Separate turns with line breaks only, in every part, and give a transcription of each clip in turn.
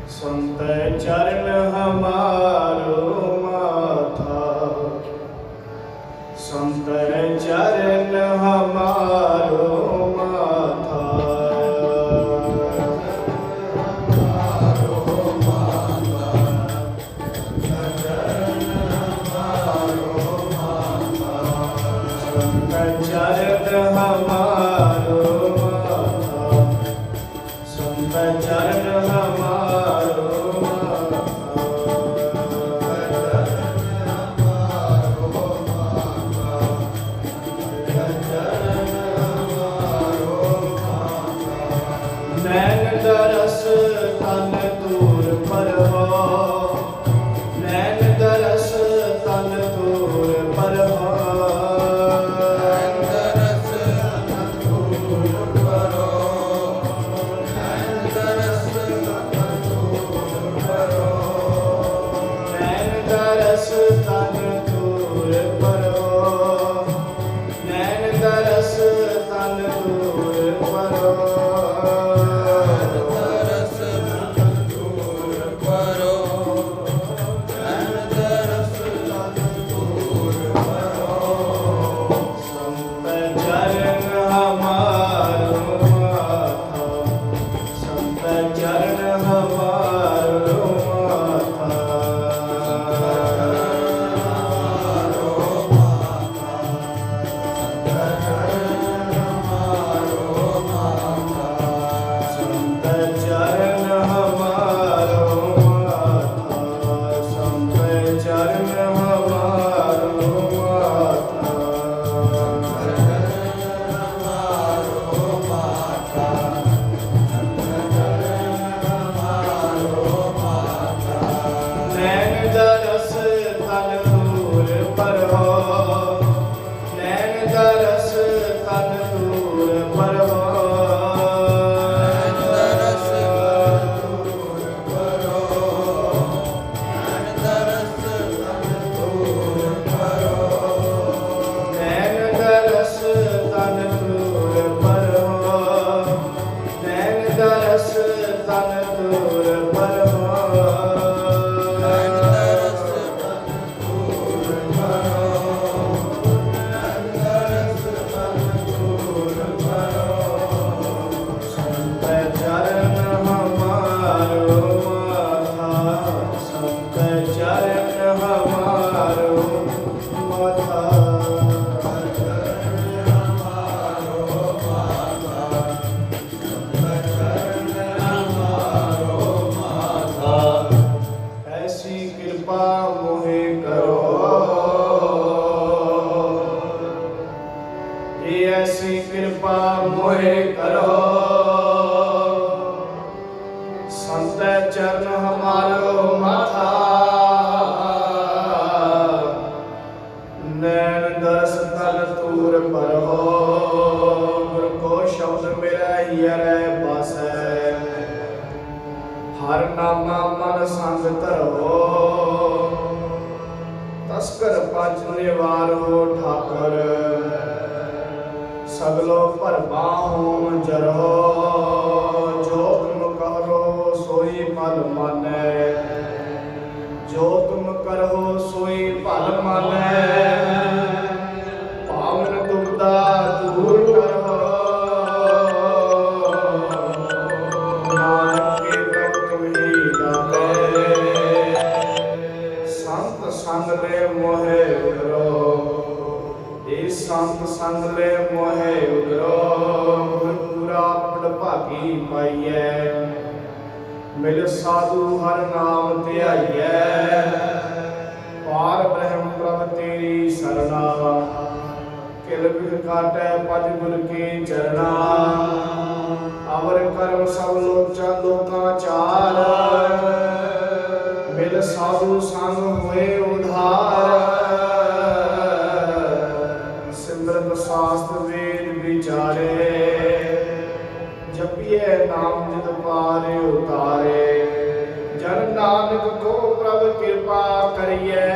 संत चरण हमारो माथा, संत चरण हमारो माथा। संत चरण हमारो माथा, संत चरण हमारो नैन दरस तन दूर परहो, नैन दरस तन दूर परहो, नैन दरस तन दूर परो, नैन दरस तन दूर परो, नैन दरस तन दूर परो, नैन दरस तन दूर परो। ऐसी कृपा मोहे करो, संत चरण हमारो माथा, नैन दरस तन दूर परहो, गुर को शब्द मेरा हियरै बासै, हर नामा मन संग धरो, तस्कर पंच निवारो ठाकर, सगलो भरमा होम जरो, जो तुम करो सोई फल मानै, जो तुम करो सोई फल मानै, पावन दुविधा दूर करो, नानक के प्रभु तुम्ही दाते, संत संग ले मोहे उतरो, संत संग ले मोहे उतरो, गुरपुरा भागी पाइयै, मिल साधु हर नाम ध्याइयै, पार ब्रह्म प्रभ तेरी सरना, किल बिख काटै पद गुर के चरना, अवर कर्म सब लोचा लोकाचार, मिल साधु संग होए उधार, शास्त्र वेद विचारे, जपिए नाम जित पारे उतारे, जन नानक को प्रभु कृपा करिए,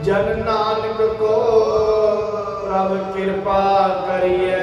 जन नानक को प्रभु कृपा करिए।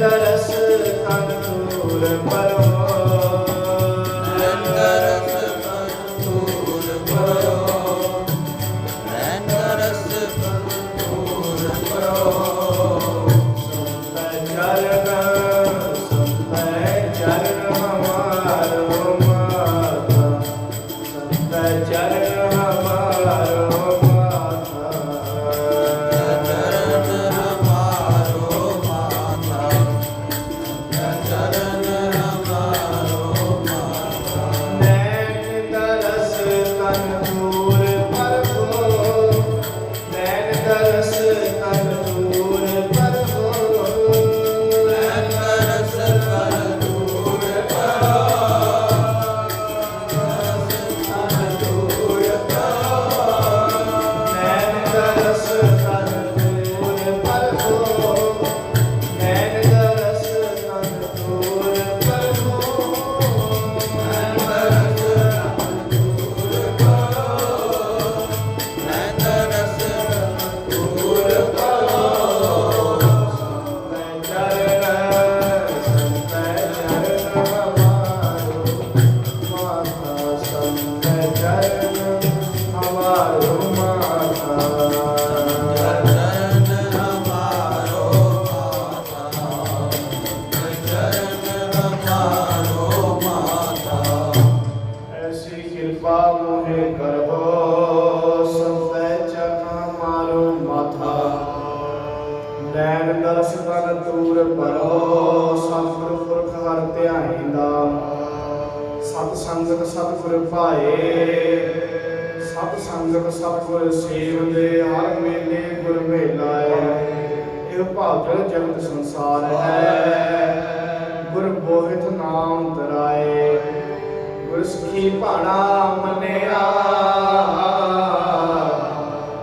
दरस तन दूर परो
दरस तन दूर परो दरस तन दूर परो
संत चरण हमारो माथा संत चरण हमारो माथा
चरण हमारो माथा चरण हमारो माथा
नैन दरस तन दूर परहो नैन दरस तन दूर परहो
दरस तन दूर परो
नैन दरस तन दूर परहो नैन दरस तन दूर परहो
दरस दूर चरण हमारो माथा चरण हमारो माथा
ऐसी कृपा मोहे करहो संत चरण मारो माथा नैन दरस तन दूर परहो सतਿਗੁਰ ਪੁਰਖ ਹਰਿ ਧਿਆਇਂਦਾ ਸਤ ਸੰਗਤ ਸਤਿਗੁਰ ਭਾਏ ਸਤ ਸੰਗਤ ਸਤਿਗੁਰ ਸੇਵਦੇ ਹਰ ਮੇਲੇ ਗੁਰ ਮੇਲਾਏ ਇਹ ਭਾਗਲ ਜਗਤ ਸੰਸਾਰ ਹੈ ਗੁਰ ਬੋਹਿਤ ਨਾਮ ਤਰਾਏ ਗੁਰ ਸਿੱਖੀ ਭਾਣਾ ਮੰਨਿਆ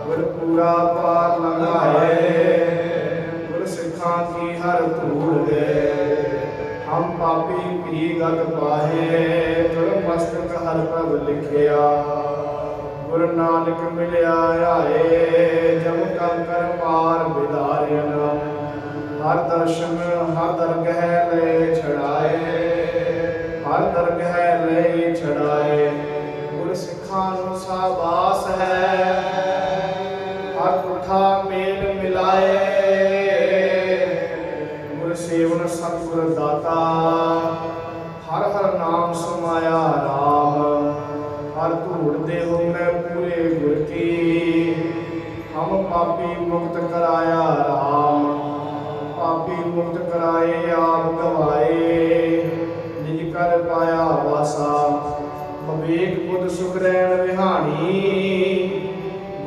ਗੁਰ ਪੂਰਾ ਪਾਰ ਲੰਘਾਏ ਗੁਰ ਸਿੱਖਾਂ ਕੀ ਹਰ ਧੂੜ ਦੇ ਹਮ ਪਾਪੀ ਭੀ ਗਤ ਪਾਹੇ ਤੁਰ ਮਸਤਕ ਹਰ ਪ੍ਰਭ ਲਿਖਿਆ ਗੁਰ ਨਾਨਕ ਮਿਲਿਆ ਆਏ ਜਮ ਕੰਕਰ ਪਾਰ ਵਿਦਾਰਿਨ ਹਰ ਦਰਸ਼ਨ ਹਰ ਦਰਗਹਿ ਲੈ ਛੜਾਏ ਹਰ ਦਰਗਹਿ ਲੈ ਛੜਾਏ ਗੁਰ ਸਿੱਖਾਂ ਨੂੰ ਸਾਬਾਸ ਹੈ ਹਰ ਪੁਰਖਾ ਮੇਲ ਮਿਲਾਏ ਗੁਰ ਸੇਵਨ ਸਤਿਗੁਰ ਦਾਤਾ ਹਰ ਹਰ ਨਾਮ ਸਮਾਇਆ ਰਾਮ ਹਰ ਧੂੜ ਦੇ ਹੋ ਮੈਂ ਪੂਰੇ ਗੁਰ ਕੀ ਹਮ ਪਾਪੀ ਮੁਕਤ ਕਰਾਇਆ ਰਾਮ ਪਾਪੀ ਮੁਕਤ ਕਰਾਏ ਆਪ ਗਵਾਏ ਨਿਜ ਕਰ ਪਾਇਆ ਵਾਸਾ ਵਿਵੇਕ ਬੁੱਧ ਸੁਖ ਰਹਿਣ ਵਿਹਾਣੀ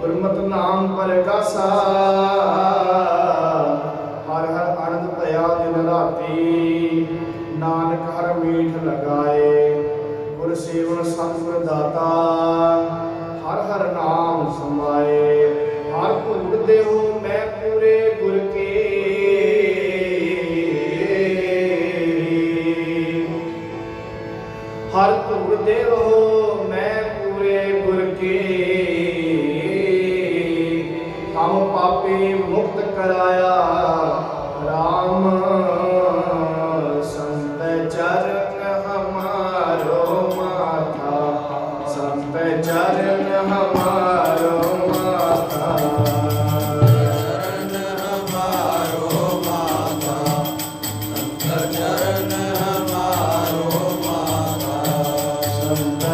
ਗੁਰਮਤਿ ਨਾਮ ਪਰਗਾਸਾ ਹਰ ਹਰ ਆਨੰਦ ਭਇਆ ਦਿਨ ਰਾਤੀ ਨਾਨਕ ਹਰ ਮੀਠ ਲਗਾਏ ਗੁਰ ਸੇਵਨ ਸਤਿਗੁਰ ਦਾਤਾ ਹਰ ਹਰ ਨਾਮ ਸਮਾਏ ਹਰ ਧੂੜ ਦੇਹੁ ਮੈਂ ਪੂਰੇ ਗੁਰ ਕੇ ਹਰ ਧੂੜ ਦੇਹੁ ਮੈਂ ਪੂਰੇ ਗੁਰ ਕੇ ਹਮ ਪਾਪੀ ਮੁਕਤ ਕਰਾਇਆ ਰਾਮ ਸੰਤ ਚਰਨ ਹਮਾਰੋ ਮਾਥਾ ਸੰਤ ਚਰਨ ਹਮਾਰੋ ਮਾਥਾ
चरण हमारो माथा चरण हमारो माथा
संत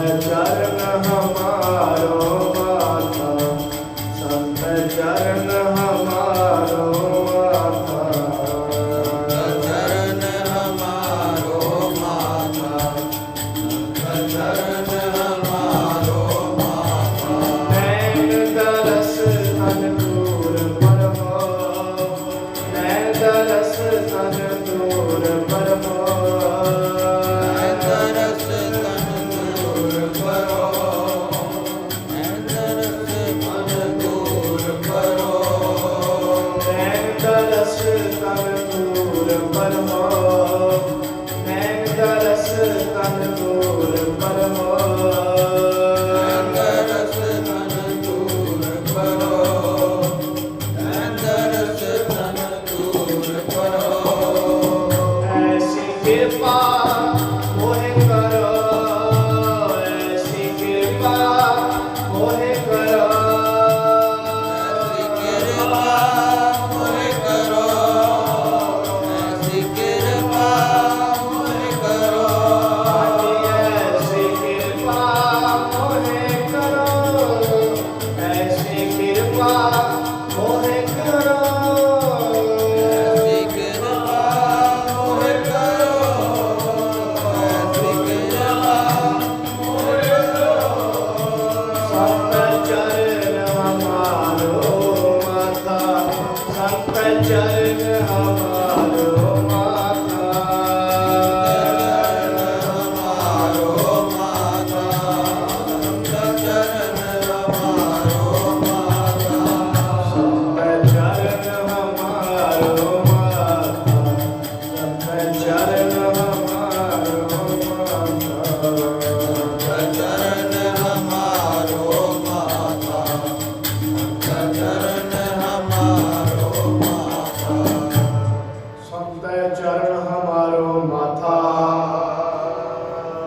चरण हमारो माथा,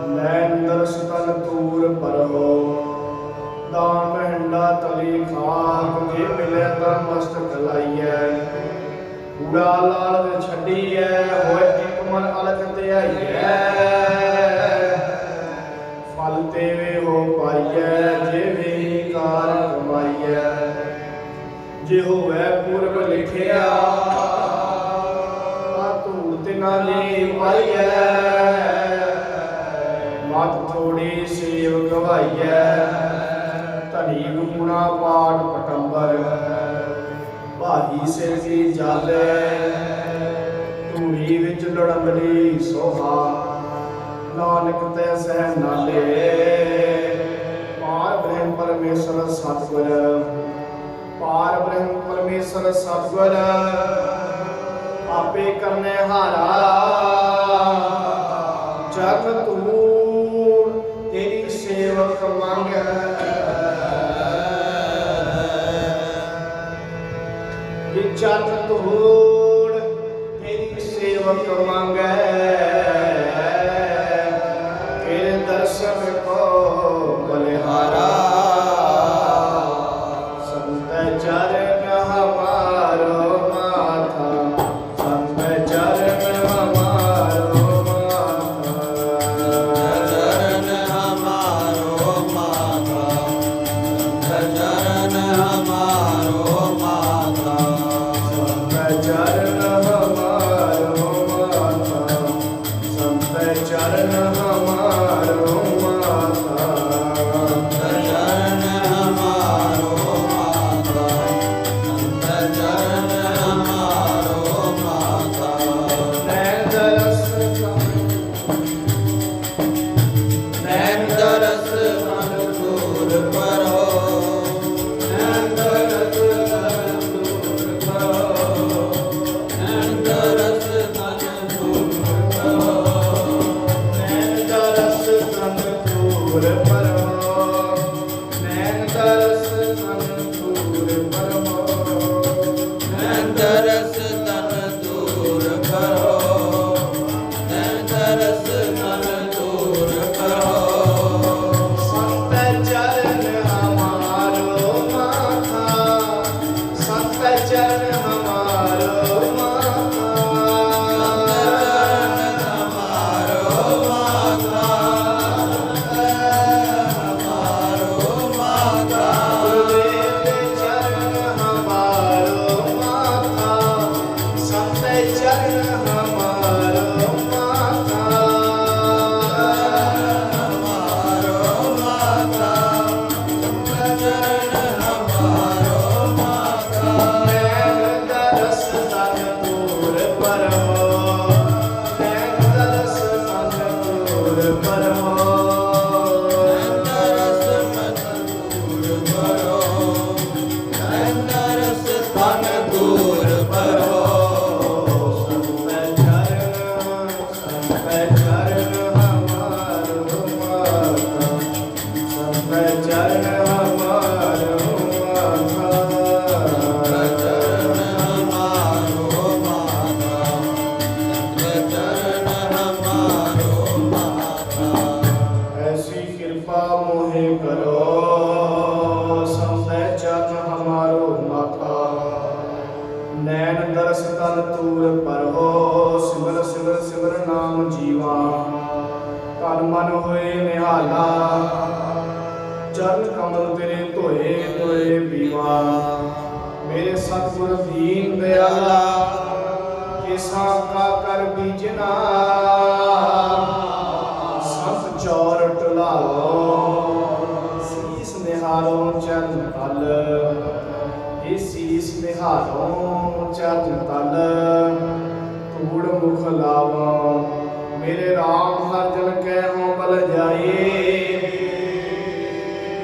नैन दर्श तन तूर परहो। दान महंडा तली खाक, जे मिले तर मस्तक लाइए। कूड़ा लाल छड़ीए, होए एक मन अलग त्याइए। फल तेवे हो पाइए, जे भी कार कमाइए। जे होवे पूर्व लिखिया, धूड़ तिना ली पाइए। मत थोड़ी सेव गवाइए, धनी गुणा पाठ पटंबर। भाही सिर की जाले, धूड़ी विच लड़ंगली सोहा। नानक ते सह नाले, पार ब्रह्म परमेश्वर सतगुर। पार ब्रह्म परमेश्वर सतगुर, आपे करने हारा। जग तूड़ तेरी सेवक मांगे। जग तूड़ तेरी सेवक मांगे। तेरे दर्शन को बलिहारा। संत चरण हमारो माथा, संत चरण हमारो माथा।
चरण हमारो माथा, चरण हमारो माथा।
संत चरण हमारो माथा, संत चरण हमारो माथा।
चरण हमारो माथा, चरण हमारो माथा।
नैन दरस
नैन दरस मन दूर करो।
नैन दरस दूर करो।
नैन दरस मन दूर करो।
नैन दरस तन दूर करो। नैन दरस तन दूर करो।
नैन दरस तन दूर करो। नैन दरस तन दूर करो।
संत चरण हमारो माथा, संत चरण हमारो माथा।
हमारो माथा, हमारो माथा।
गुरुदेव चरण हमारो माथा, संत चरण हमारो माथा।
हमारो माथा, चरण हमारो माथा।
नैन दरस तन दूर परहो। नैन दरस तन दूर परहो।
नैन दरस मन दूर करो। नैन दरस तन दूर करो।
संत चरण हमारो माथा, संत चरण हमारो माथा।
चरण हमारो माथा, चरण हमारो माथा।
ऐसी कृपा मोहे करो, संत चरण हमारो माथा। नैन दरस तन तूर परहो। सिमर सिमर सिमर नाम जीवा, तन मन होए निहाला। चरण कमल तेरे धोए धोए पीवा। मेरे सतगुर दीन दयाला, किसा का कर बीजना। संत चौर टुलाओ, शीस निहारो चरण तल। ये शीस निहारो चरण तल। धूड़ मुख लावा, मेरे राम हर जन कै हों बल जाए।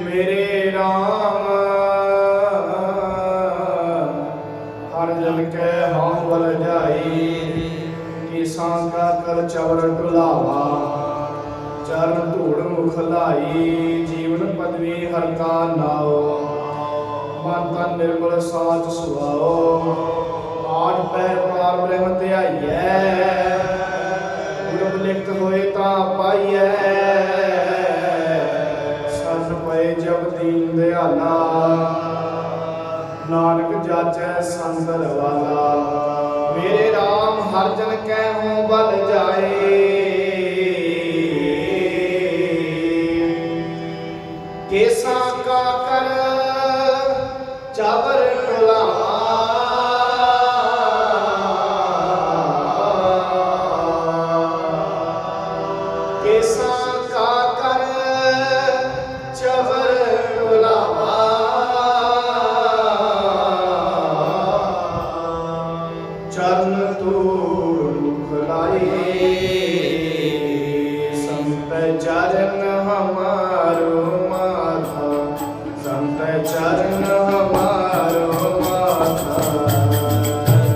मेरे राम हर जन कै हों बल जाए। किसा का कर चवर टुलावा, चरण धूड़ मुख लाई। जीवन पदवी हर का नाओ, मन तन निर्मल साच सुहाओ। ਆਠ ਪਹਿਰ ਪਾਰ ਬ੍ਰਹਮ ਧਿਆਈਐ, ਗੁਰਬ ਲਿਖਤ ਹੋਏ ਤਾਂ ਪਾਈਐ, ਸਰਨ ਪਏ ਜਬ ਦੀਨ ਦਿਆਲਾ, ਨਾਨਕ ਜਾਚੈ ਸੰਤਰ ਵਾਲਾ। ਮੇਰੇ RAM ਹਰ ਜਨ ਕਹਿ ਬਲ ਜਾਏ, ਕੇਸਾ ਕਾ ਕਰ ਚਾਵਰ ਟੁਲਾਵਾ, ਕੇਸਾ ਕਾ ਕਰ ਚਾਵਰ ਟੁਲਾਵਾ, ਚਰਨ ਤੂੜ ਮੁਖ ਲਾਏ, ਸੰਤ ਚਰਨ ਹਮਾਰੋ ਮਾਤਾ, ਸੰਤ ਚਰਨ ਹਮਾਰੋ ਮਾਤਾ,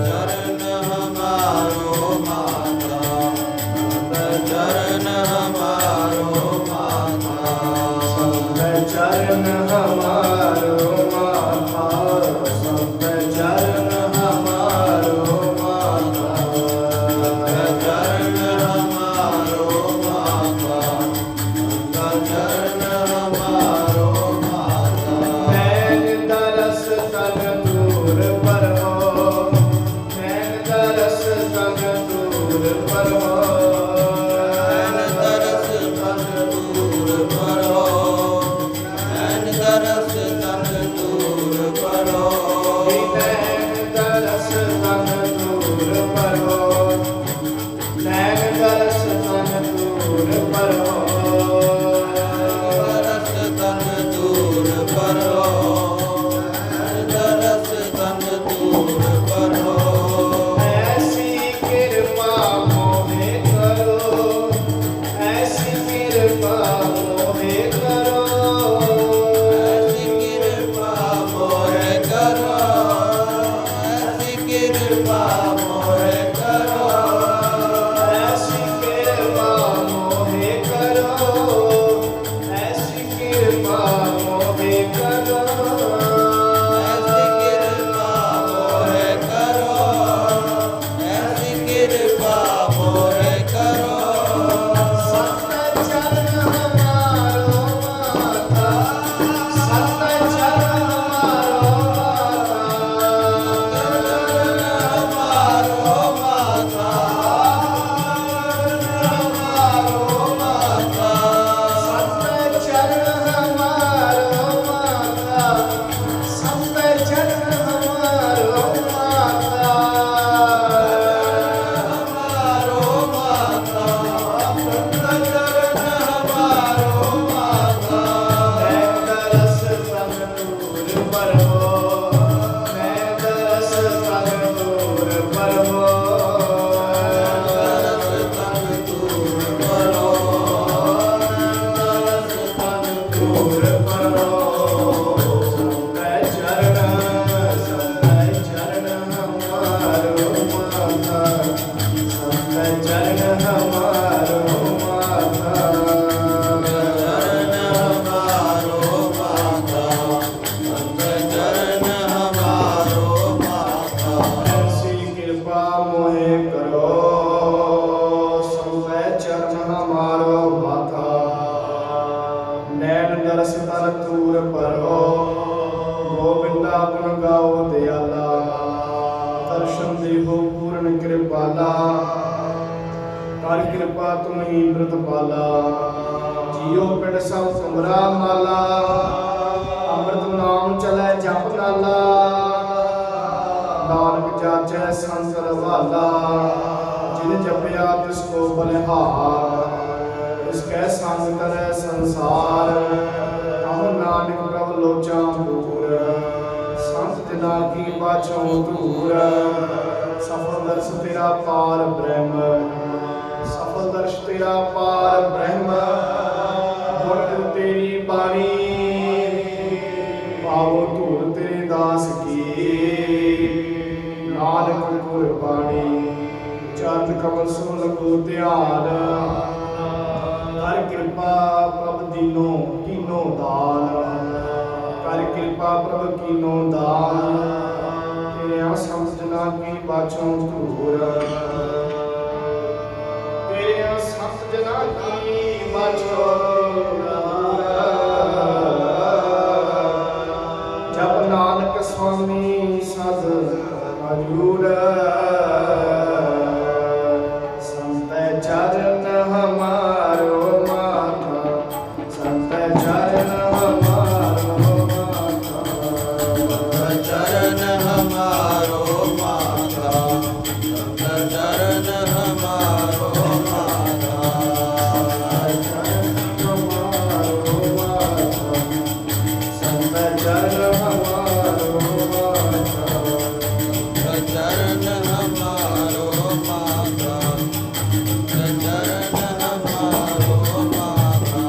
ਚਰਨ ਹਮਾਰੋ ਮਾਤਾ, ਚਰਨ ਹਮਾਰੋ ਮਾਤਾ,
ਸੰਤ ਚਰਨ ਹਮਾਰੋ ਮਾਤਾ, ਸੰਤ ਚਰਨ ਹਮਾਰੋ ਮਾਤਾ,
ਚਰਨ ਹਮਾਰੋ ਮਾਤਾ, ਚਰਨ ਹਮਾਰੋ ਮਾਤਾ।
ਨੈਣ ਦਰਸ ਤਨ ਦੂਰ ਪਰੋ, ਨੈਣ ਦਰਸ ਤਨ ਦੂਰ ਪਰੋ,
ਐਨ ਤਰਸ ਤਨ ਦੂਰ ਕਰੋ, ਐਨ ਤਰਸ ਤਨ ਦੂਰ ਕਰੋ,
ਨੈਣ ਦਰਸ ਤਨ ਦੂਰ ਪਰੋ, ਨੈਣ ਦਰਸ ਤਨ ਦੂਰ ਪਰੋ,
ਤਰਸ ਤਨ ਦੂਰ ਕਰੋ, ਤਰਸ ਤਨ ਦੂਰ ਕਰੋ।
ਐਸੀ ਕਿਰਪਾ ਮੋਹਿ ਕਰੋ, ਐਸੀ ਕਿਰਪਾ ਮੋਹਿ ਕਰੋ,
ਐਸੀ ਕਿਰਪਾ ਮੋਹਿ ਕਰੋ, ਐਸੀ ਕਿਰਪਾ ਮੋਹਿ ਕਰੋ,
ਐਸੀ ਕਿਰਪਾ ਮੋਹਿ ਕਰੋ, ਐਸੀ ਕਿਰਪਾ ਮੋਹਿ ਕਰੋ,
ਐਸੀ ਕਿਰਪਾ ਮੋਹਿ ਕਰੋ, ਐਸੀ ਕਿਰਪਾ ਮੋਹਿ ਕਰੋ।
ਸਤ ਚਰਨ ਹਮਾਰੋ ਮਾਤਾ, ਸਤ ਚਰਨ ਹਮਾਰੋ
ਹਮਾਰੋ ਮਾਤਾ, ਹਮਾਰੋ ਮਾਤਾ,
ਸਤ ਚਰਨ ਹਮਾਰੋ ਮਾਤਾ, ਸਤ ਚਰਨ ਹਮਾਰੋ ਮਾਤਾ,
ਹਮਾਰੋ ਮਾਤਾ, ਚਰਨ ਹਮਾਰੋ ਮਾਤਾ।
ਮੈਂ ਦਰਸ ਤਨ ਦੂਰ ਪਰਵੋ, ਮੈਂ ਦਰਸ ਤਨ ਦੂਰ ਪਰਵੋ,
ਤਰਸ ਤਨ ਦੂਰ ਕਰੋ, ਤਰਸ ਤਨ
ਦੂਰ ਪਰਵੋ, ਸੰਤੈ ਚਰਨ ਹਮਾਰੋ ਮਾਤਾ, ਸੰਤੈ ਚਰਨ ਹਮਾਰੋ ਮਾਤਾ,
ਚਰਨ ਹਮਾਰੋ ਮਾਤਾ, ਚਰਨ ਹਮਾਰੋ ਮਾਤਾ।
ਐਸੀ ਕਿਰਪਾ ਮੋਹਿ ਕਰੋ, ਸੰਤੈ ਚਰਨ ਹਮਾਰੋ ਮਾਤਾ, ਨੈਣ ਦਰਸ ਤਨ ਤੂਰ ਪਰੋ, ਗੋਬਿੰਦਾ ਗੁਣ ਗਾਓ ਦਿਆਲਾ, ਦਰਸ਼ਨ ਦੇਹੋ ਪੂਰਨ ਕਿਰਪਾਲਾ, ਕਰ ਕਿਰਪਾ ਤੁਮਹੀ ਅੰਮ੍ਰਿਤਪਾਲਾ, ਜੀਉ ਪਿੰਡ ਸਭ ਤੁਮਰਾ ਮਾਲਾ, ਅੰਮ੍ਰਿਤ ਨਾਮ ਚਲੈ ਜਪ ਨਾਲਾ, ਨਾਨਕ ਜਾਚੈ ਸੰਸਰ ਵਾਲਾ, ਜਿਨ ਜਪਿਆ ਤਿਸ ਕੋ ਬਲਿਹਾਰ, ਇਸ ਕੈ ਸੰਗ ਕਰੈ ਸੰਸਾਰ, ਕਹੋ ਨਾਨਕ ਪ੍ਰਭ ਲੋਚਾਂ ਦੂਰ, ਸੰਤ ਜਨਾ ਕੀ ਬਾਝੋਂ ਦੂਰ, ਸਫਲ ਦਰਸ ਤੇਰਾ ਪਾਰ ਬ੍ਰਹਮ, ਸਫਲ ਦਰਸ ਤੇਰਾ ਪਾਰ ਬ੍ਰਹਮ, ਗੁਣ ਤੇਰੀ ਬਾਣੀ, ਪਾਵੋ ਧੂਰ ਤੇਰੇ ਦਾਸ ਕੀ, ਨਾਨਕ ਗੁਰਬਾਣੀ, ਚਰਨ ਕਮਲ ਸੋ ਲਗੋ ਧਿਆਨ, ਕਰ ਕਿਰਪਾ ਪ੍ਰਭ ਦੀਨੋ ਕੀਨੋ ਦਾਨ, ਕਰ ਕਿਰਪਾ ਪ੍ਰਭ ਕੀਨੋ ਦਾਨ, ਤੇਰੇ ਸਮਝ ਨਾ जना की बाछों धूर तेरे संत जना की बाछों जब नानक स्वामी सद हजूर संत चरण हमारो माथा संत चरण हमारो माथा
चरण हमारो माता चरण हमारो माता
संत चरण हमारो माथा
चरण हमारो माता चरण हमारो माता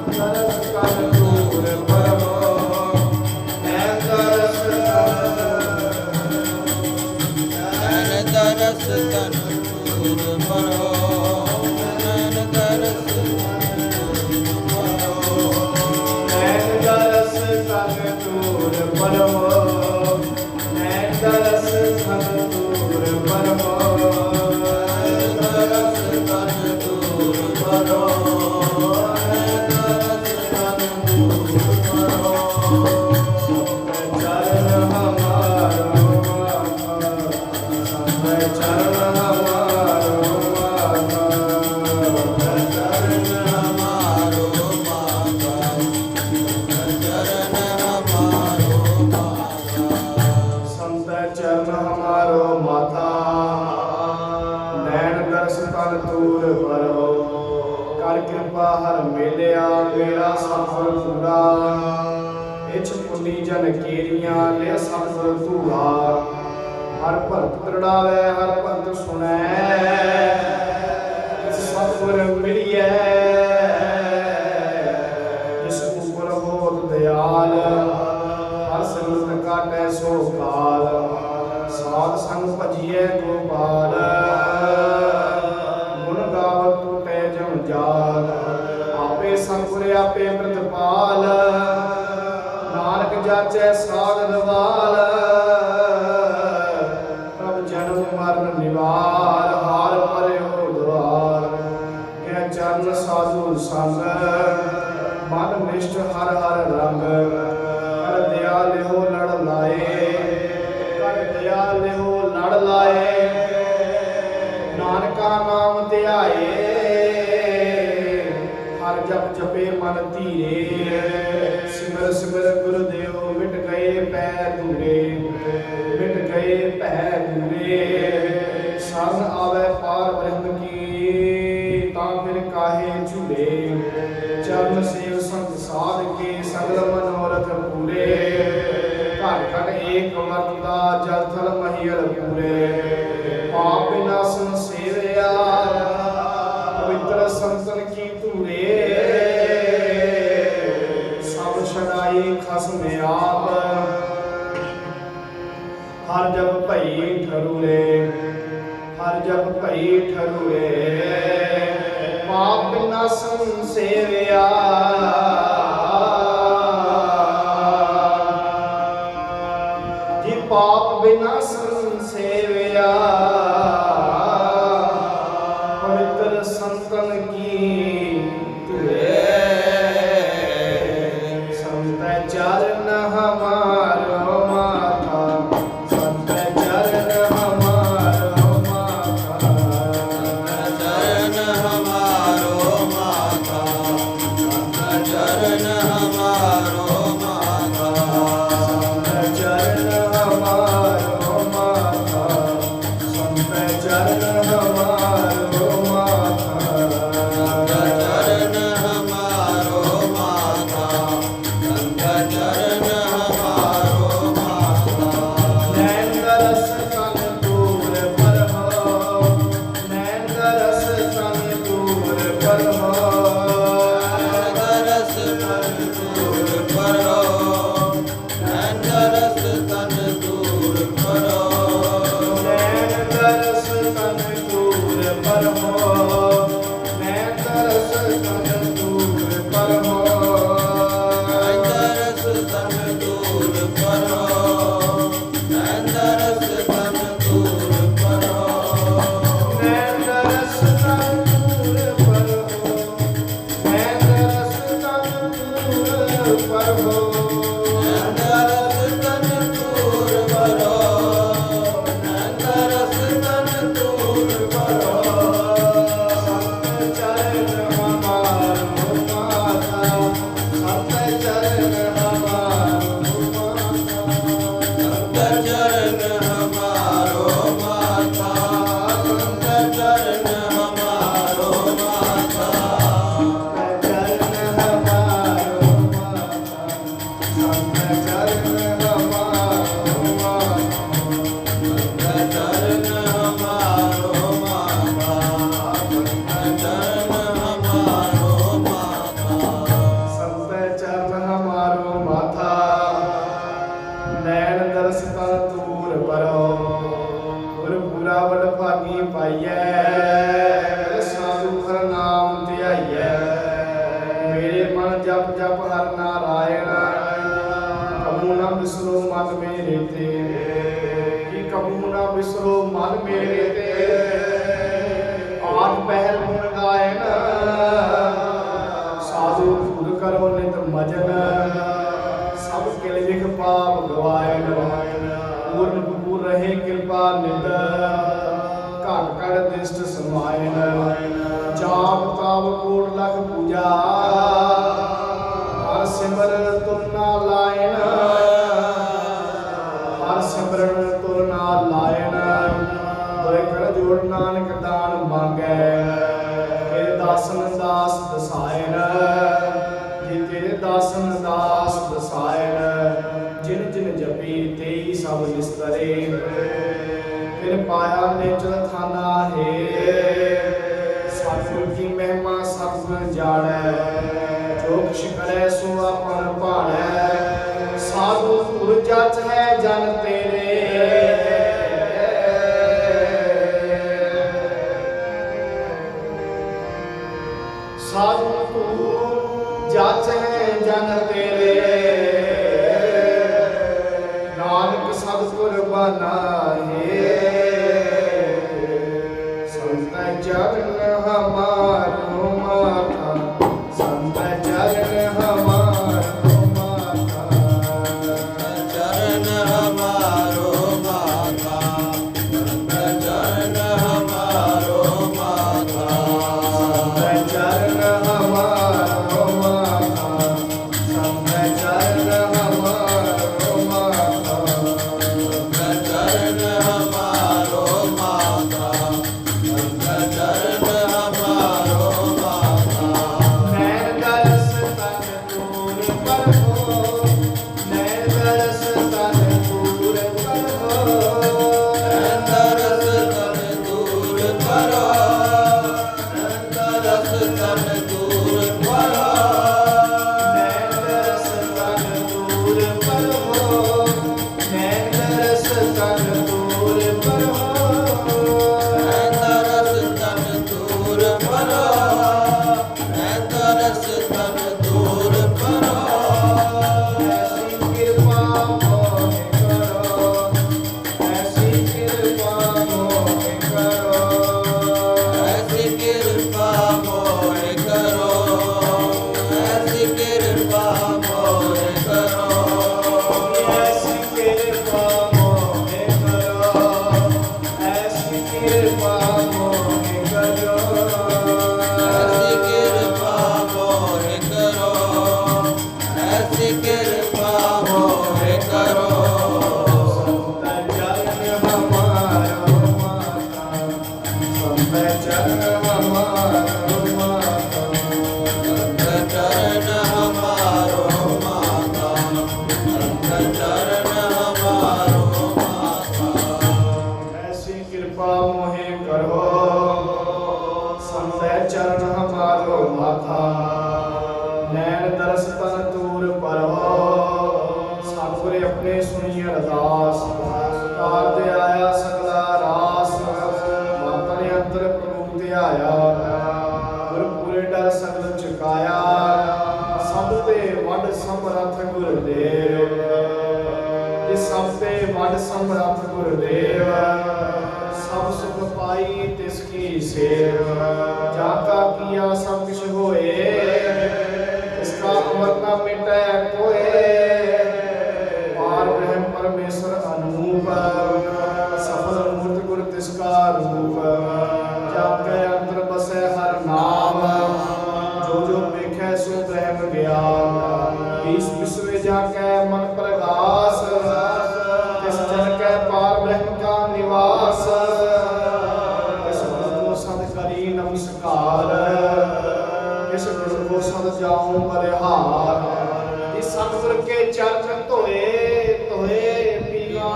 तरस कर दूर परमो मैं तरस
नैन तरस तन दूर परो नैन तरस
नैन तरस कर दूर परमो नैन तरस कर दूर परमो
तरस तन दूर परो नैन तरस तन दूर परो
चरण हमारो माथा चरण हमारो माथा
चरण हमारो माता चरण हमारो माता
संत चरण हमारो माथा नैन दर्श तन दूर परो कर कृपा हर मेलिया मेरा सफर पूरा इछ पुनी जन केरियां ले सफर धूरा हर भगत दृढ़ावे हर भगत सुनै इस सफर मिलिए जिस उपर होत दयाल हर संगत काटै सो काल साध संग भजिए गोपाल गुण गावत टूटे जम जाल आपे सतगुर आपे प्रतपाल नानक जाचै साध दवाल प्रभ जन्म मरण निवार हार पਰਿਓ द्वार कह चरण साधु संग मन निष्ठ हर हर रंग कर दया लिहो लड़ लाए कर दया लिहो लड़ लाए नानका नाम ध्याए हर जप जपे मन धीरे सिमर सिमर गुरुदेव मिट गए पै दूरे मिट गए पै दूरे संग आवे पार ब्रह्म की तां फिर काहे झूले चरण सेव संत साध के सगल मनोरथ पूरे घर घर एक वरदा जल थल महियल पूरे पाप विनाशन सेवया पवित्र संतन की तूरे सब छड़ाई खसम आप हर जब भई ठरूरे हर जब भई ठरूरे पाप विनाशन सेवया जी पाप विनाशन सेवया पवित्र संतन की तुरे संत चरण हमारो माथा संत चरण हमारो माथा
चरण हमारो माता चरण हमारो माता
संत चरण हमारो माथा संत चरण हमारो माथा ਜਾਪ ਤਾਪ ਕੋਟ ਲਖ ਪੂਜਾ ਹਰ ਸਿਮਰਨ ਤੁਰ ਨਾ ਲਾਇਨ ਹਰ ਸਿਮਰਨ ਤੁਰ ਨਾ ਲਾਇਨ ਹੋਏ ਕਰ ਜੋੜ ਨਾਨਕ ਦਾਨ ਮੰਗੈ ਤੇਰੇ ਦਾਸਨ ਦਾਸ ਦਸਾਇਨ ਜੇ ਤੇਰੇ ਦਾਸਨ ਦਾਸ ਦਸਾਇਨ ਜਿਨ ਜਿਨ ਜਪੀ ਤੇਈ ਸਭ ਨਿਸਤਰੇ ਫਿਰ ਪਾਇਆ ਨਿਚਲ ਥਾਨਾ ਹੈ ਸਤਿਗੁਰ ਕੀ ਮਹਿਮਾ ਸਤਿਗੁਰ ਜਾਣੈ ਜੋ ਕਿਛ ਕਰੈ ਸੋ ਆਪਨ ਭਾਣੈ ਸਾਧੂ ਧੁਰ ਜਚ ਹੈ ਜਨ ਤੇਰੇ ਸਾਧੂ ਧੁਰ ਜਚ ਹੈ ਜਨ ਤੇਰੇ ਨਾਨਕ ਸਤਿਗੁਰ ਬਾਨਾ ਹੈ ਸੰਤ ਚਰਨ ਹਮਾਰੋ ਮਾਤਾ ਸੰਤ ਚਰਨ ਹਮਾਰੋ ਮਾਤਾ
चरण हमारो माता संत चरण हमारो माता
ਸੰਤ ਚਰਨ ਹਮਾਰੋ ਮਾਤਾ ਸੰਤ ਚਰਨ ਹਮਾਰੋ ਮਾਤਾ
संत चरण हमारो माता संत चरण हमारो माता
ਨੈਣ ਦਰਸ ਤਨ ਦੂਰ ਪਰਹੋ ਨੈਣ ਦਰਸ ਤਨ ਦੂਰ ਪਰਹੋ
तरस तन दूर करो तरस तन दूर करो
ਨੈਣ ਦਰਸ ਤਨ ਦੂਰ ਪਰਹੋ ਨੈਣ ਦਰਸ ਤਨ ਦੂਰ ਪਰਹੋ
तरस तन दूर करो तरस तन दूर करो
ਐਸੀ ਕਿਰਪਾ ਮੋਹਿ ਕਰੋ ਐਸੀ ਕਿਰਪਾ ਮੋਹਿ ਕਰੋ
ऐसी कृपा मोहे करो ऐसी कृपा मोहे करो
ਐਸੀ ਕਿਰਪਾ ਮੋਹਿ ਕਰੋ ਐਸੀ ਕਿਰਪਾ ਮੋਹਿ ਕਰੋ
ऐसी कृपा मोहे करो ऐसी कृपा मोहे करो
ਸੰਤ ਚਰਨ ਹਮਾਰੋ ਮਾਤਾ ਸੰਤ ਚਰਨ ਹਮਾਰੋ ਮਾਤਾ
संत चरण हमारो माता संत चरण हमारो माता
ऐसी कृपा मोहे करो संत चरण हमारो माथा नैन दरस तन दूर परहो सतगुरे अपने सुनिए अरदास कार ते आया सगला रास माता ने अंतर प्रभु ते आया गुर पूरे डर सगल चुकाया सब ते वड समरथ गुरुदेव ये सब ते वड समरथ गुरुदेव सब सुख पाई तिसकी सेव जाका किया सब कुछ होए इसका अमर न मिटे कोए पार ब्रह्म परमेश्वर अनूप सफल मूर्त गुर तिसका रूप जाके अंतर बसे हर नाम जो जो देखे सो ब्रह्म ज्ञान ईश विश्व जाके मन प्रगास तिस जन के पार ब्रह्म का निवास इस गुरु को सद करी नमस्कार इस गुरु को सद जाऊं बलिहार इस सतगुर के चरण धोए धोए पीवा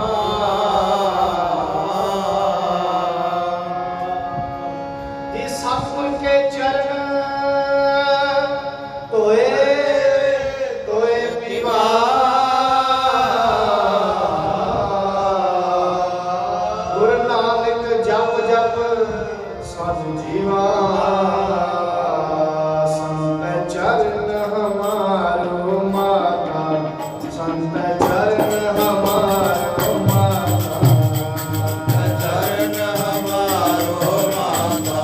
इस सतगुर के चरण धोए धोए पीवा गुरु नानक जप जप साधु जीवा संत चरण हमारो माता संत चरण हमारो माता
चरण हमारो माता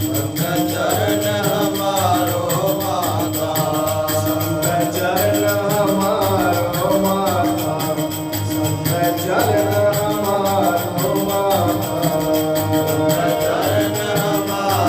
संत चरण हमारो माता
संत चरण हमारो माता संत चरण हमारो माता
चरण हमारो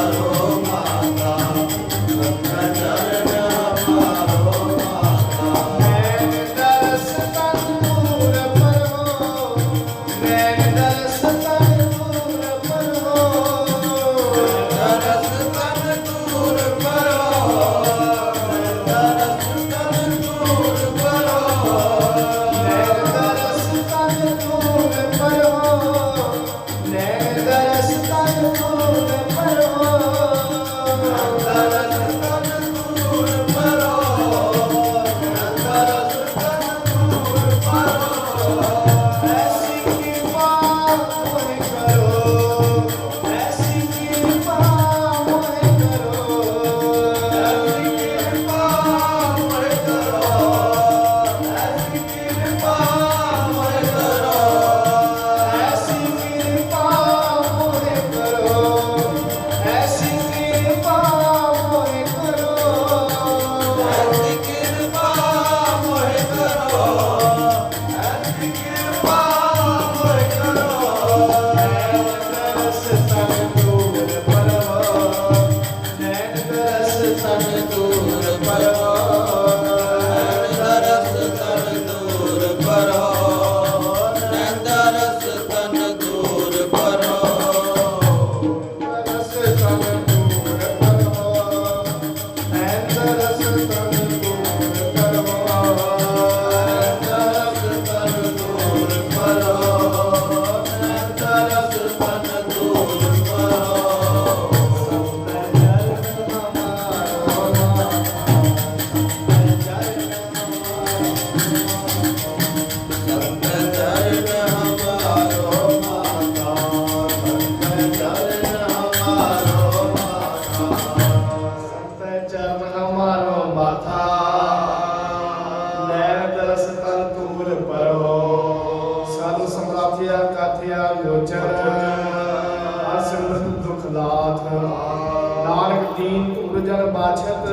ਨਾਥ। ਨਾਨਕ ਦੀਨ ਧੂਰ ਜਨ ਬਾਛਤ,